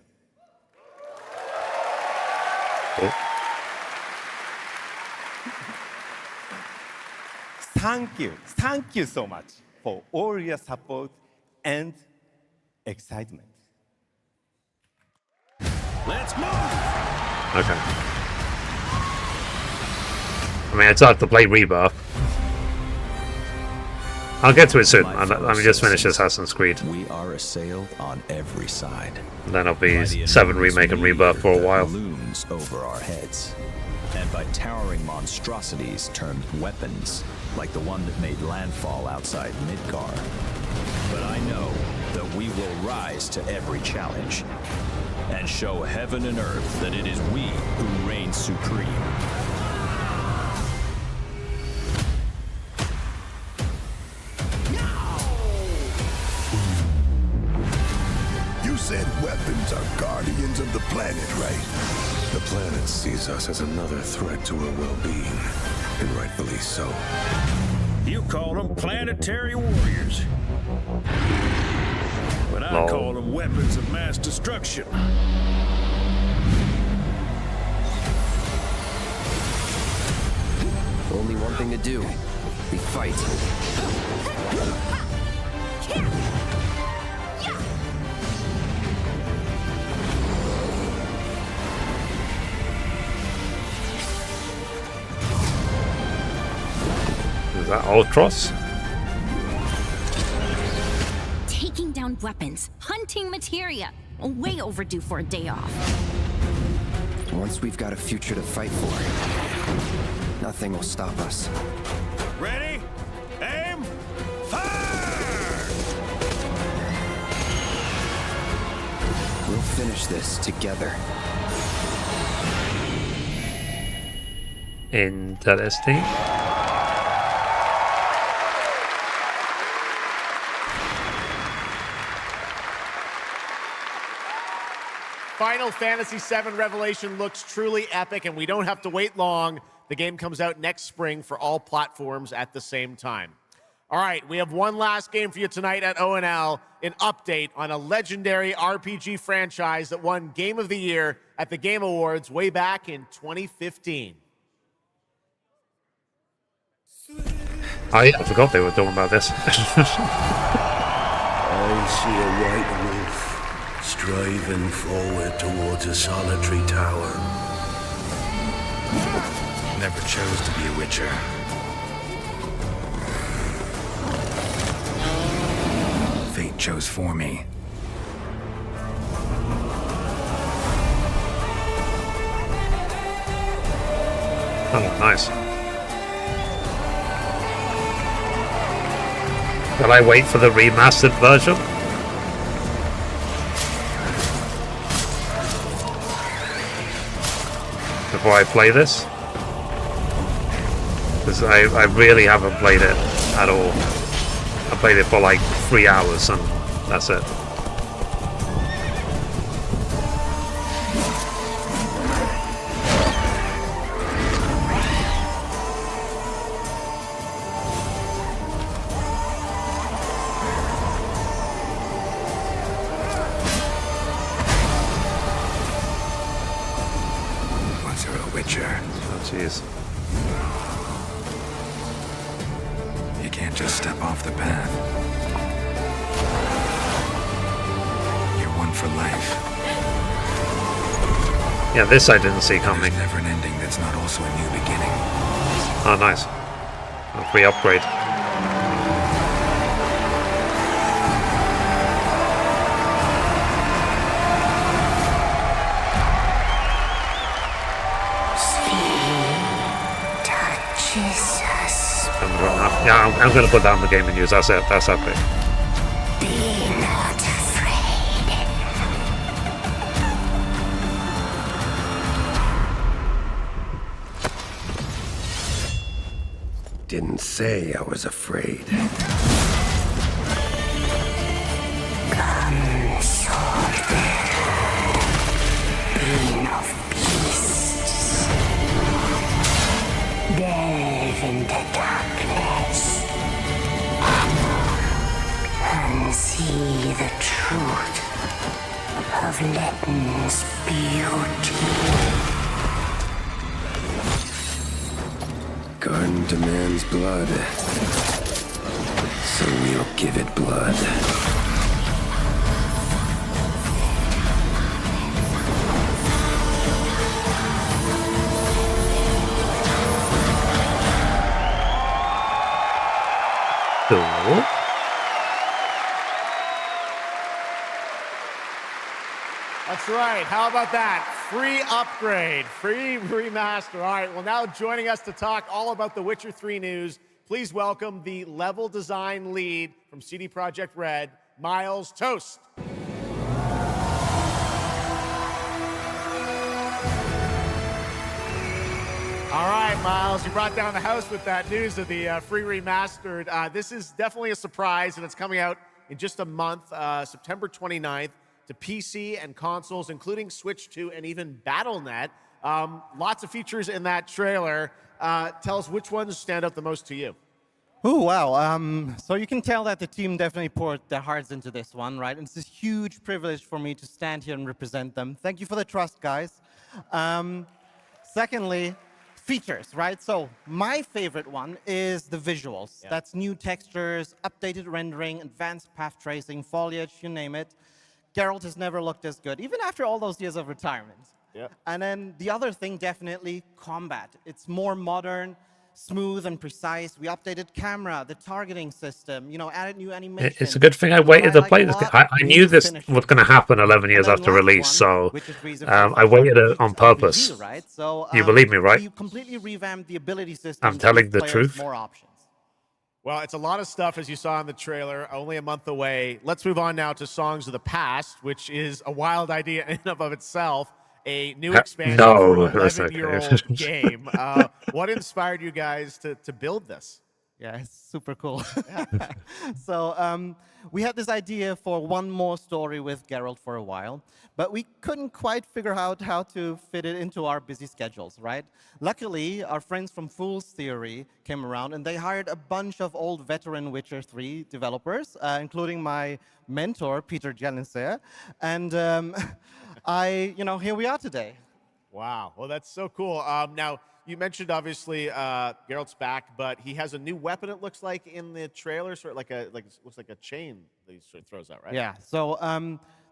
Thank you so much for all your support and excitement. Let's move! Okay. I mean, it's hard to play Rebirth. I'll get to it soon. Let me just finish Assassin's Creed. We are assailed on every side. And then I'll be 7 Remake and Rebirth for a while. Looms over our heads. And by towering monstrosities termed weapons, like the one that made landfall outside Midgar. But I know that we will rise to every challenge and show heaven and earth that it is we who reign supreme. You said weapons are guardians of the planet, right? The planet sees us as another threat to her well-being, and rightfully so. You call them planetary warriors. But I call them weapons of mass destruction. Only one thing to do. We fight. Is that Ultros? Taking down weapons, hunting materia. Way overdue for a day off. Once we've got a future to fight for, nothing will stop us. Ready? Aim! Fire! We'll finish this together. Interesting. Final Fantasy VII Revelation looks truly epic, and we don't have to wait long. The game comes out next spring for all platforms at the same time. All right, we have one last game for you tonight at O&L, an update on a legendary RPG franchise that won Game of the Year at the Game Awards way back in 2015. I forgot they were talking about this. I see a white wolf striving forward towards a solitary tower. Never chose to be a witcher. Fate chose for me. Oh, nice. Will I wait for the remastered version? Before I play this? Because I really haven't played it at all. I played it for like 3 hours and That's it. Once you're a Witcher, Oh, jeez. you can't just step off the path. You're one for life. Yeah, this I didn't see coming. There's never an ending that's not also a new beginning. Oh, nice. A free upgrade. Touches us. I'm gonna put down the game and use. That's it. That's epic. Be not afraid. Didn't say I was afraid. Come, sword being of beasts. Delve into darkness and see the truth of Letton's beauty. Garden demands blood, so we'll give it blood. Cool. That's right. How about that? Free upgrade, free remaster. All right, well, now joining us to talk all about the Witcher 3 news, please welcome the level design lead from CD Projekt Red, Miles Toast. All right, Miles, you brought down the house with that news of the free remastered. This is definitely a surprise, and it's coming out in just a month, September 29th, to PC and consoles, including Switch 2 and even Battle.net. Lots of features in that trailer. Tell us which ones stand out the most to you. Oh, wow. So you can tell that the team definitely poured their hearts into this one, right? And it's a huge privilege for me to stand here and represent them. Thank you for the trust, guys. Secondly, features, right? So my favorite one is the visuals. Yeah. That's new textures, updated rendering, advanced path tracing, foliage, you name it. Geralt has never looked as good, even after all those years of retirement. Yep. And then the other thing, definitely combat. It's more modern, smooth and precise. We updated camera, the targeting system, you know, added new animation. It's a good thing I waited to play this. I knew this was going to happen 11 years after release, so I waited on purpose. Right? So, you believe me, right? We completely revamped the ability system. I'm telling the truth. More options. Well, it's a lot of stuff, as you saw in the trailer, only a month away. Let's move on now to Songs of the Past, which is a wild idea in and of itself. A new expansion for an 11-year-old game. What inspired you guys to build this? Yeah, it's super cool. So we had this idea for one more story with Geralt for a while, but we couldn't quite figure out how to fit it into our busy schedules, right? Luckily, our friends from Fool's Theory came around, and they hired a bunch of old veteran Witcher 3 developers, including my mentor, Peter Jelenser, and here we are today. Wow, well, that's so cool. Now, you mentioned, obviously, Geralt's back, but he has a new weapon, it looks like, in the trailer, sort of looks like a chain that he sort of throws out, right? Yeah, so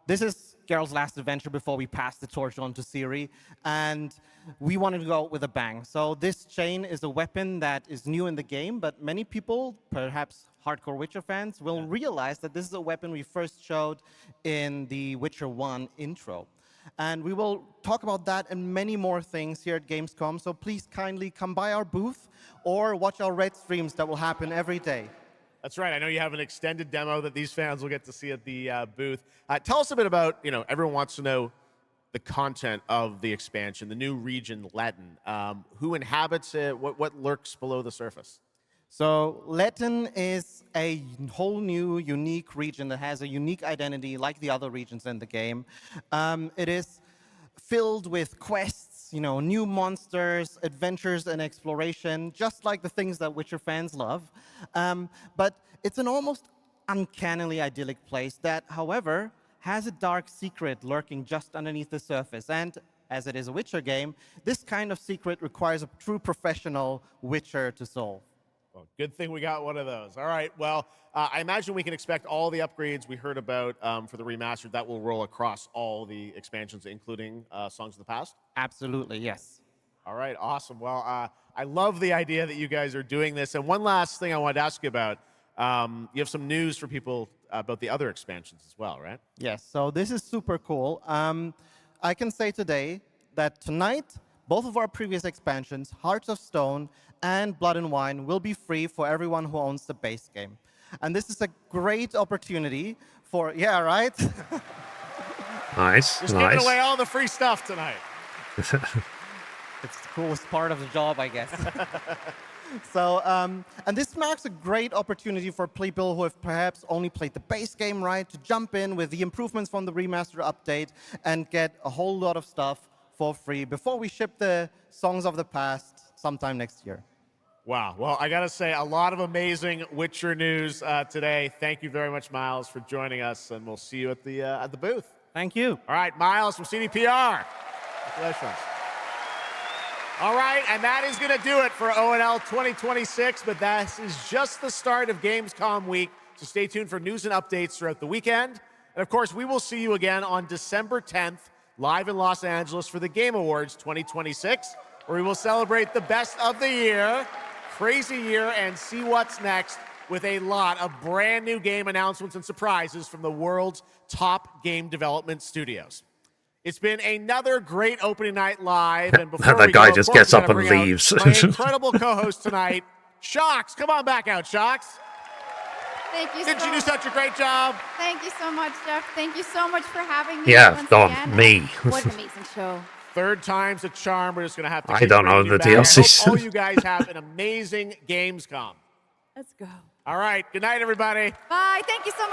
this is Geralt's last adventure before we pass the torch on to Ciri, and we wanted to go out with a bang. So this chain is a weapon that is new in the game, but many people, perhaps hardcore Witcher fans, will realize that this is a weapon we first showed in the Witcher 1 intro. And we will talk about that and many more things here at Gamescom, so please kindly come by our booth or watch our Red streams that will happen every day. That's right. I know you have an extended demo that these fans will get to see at the booth. Tell us a bit about, everyone wants to know the content of the expansion, the new region, Letton. Who inhabits it? What lurks below the surface? So Letten is a whole new, unique region that has a unique identity like the other regions in the game. It is filled with quests, new monsters, adventures, and exploration, just like the things that Witcher fans love. But it's an almost uncannily idyllic place that, however, has a dark secret lurking just underneath the surface. And as it is a Witcher game, this kind of secret requires a true professional Witcher to solve. Well, good thing we got one of those. All right, well, I imagine we can expect all the upgrades we heard about for the remastered. That will roll across all the expansions, including Songs of the Past? Absolutely, yes. All right, awesome. Well, I love the idea that you guys are doing this. And one last thing I wanted to ask you about. You have some news for people about the other expansions as well, right? Yes, so this is super cool. I can say today that tonight, both of our previous expansions, Hearts of Stone and Blood and Wine, will be free for everyone who owns the base game. And this is a great opportunity for, yeah, right? Nice, Just nice. giving away all the free stuff tonight. It's the coolest part of the job, I guess. So, and this marks a great opportunity for people who have perhaps only played the base game, right, to jump in with the improvements from the remaster update and get a whole lot of stuff for free before we ship the Songs of the Past sometime next year. Wow. Well, I got to say, a lot of amazing Witcher news today. Thank you very much, Miles, for joining us, and we'll see you at the booth. Thank you. All right, Miles from CDPR. Congratulations. All right, and that is going to do it for ONL 2026, but that is just the start of Gamescom week, so stay tuned for news and updates throughout the weekend. And of course, we will see you again on December 10th, live in Los Angeles for the Game Awards 2026, where we will celebrate the best of the year, crazy year, and see what's next with a lot of brand new game announcements and surprises from the world's top game development studios. It's been another great opening night live, and before That we guy go, just of course, gets we up gotta and bring out leaves. My incredible co-host tonight, Shocks. Come on back out, Shocks. Thank you Didn't so you do much. such a great job? Thank you so much, Jeff. Thank you so much for having me. Yeah, once Don, again. me. What an amazing show. Third time's a charm. We're just going to have to I keep don't bringing own you the back. I DLCs. hope all you guys have an amazing Gamescom. Let's go. All right. Good night, everybody. Bye. Thank you so much.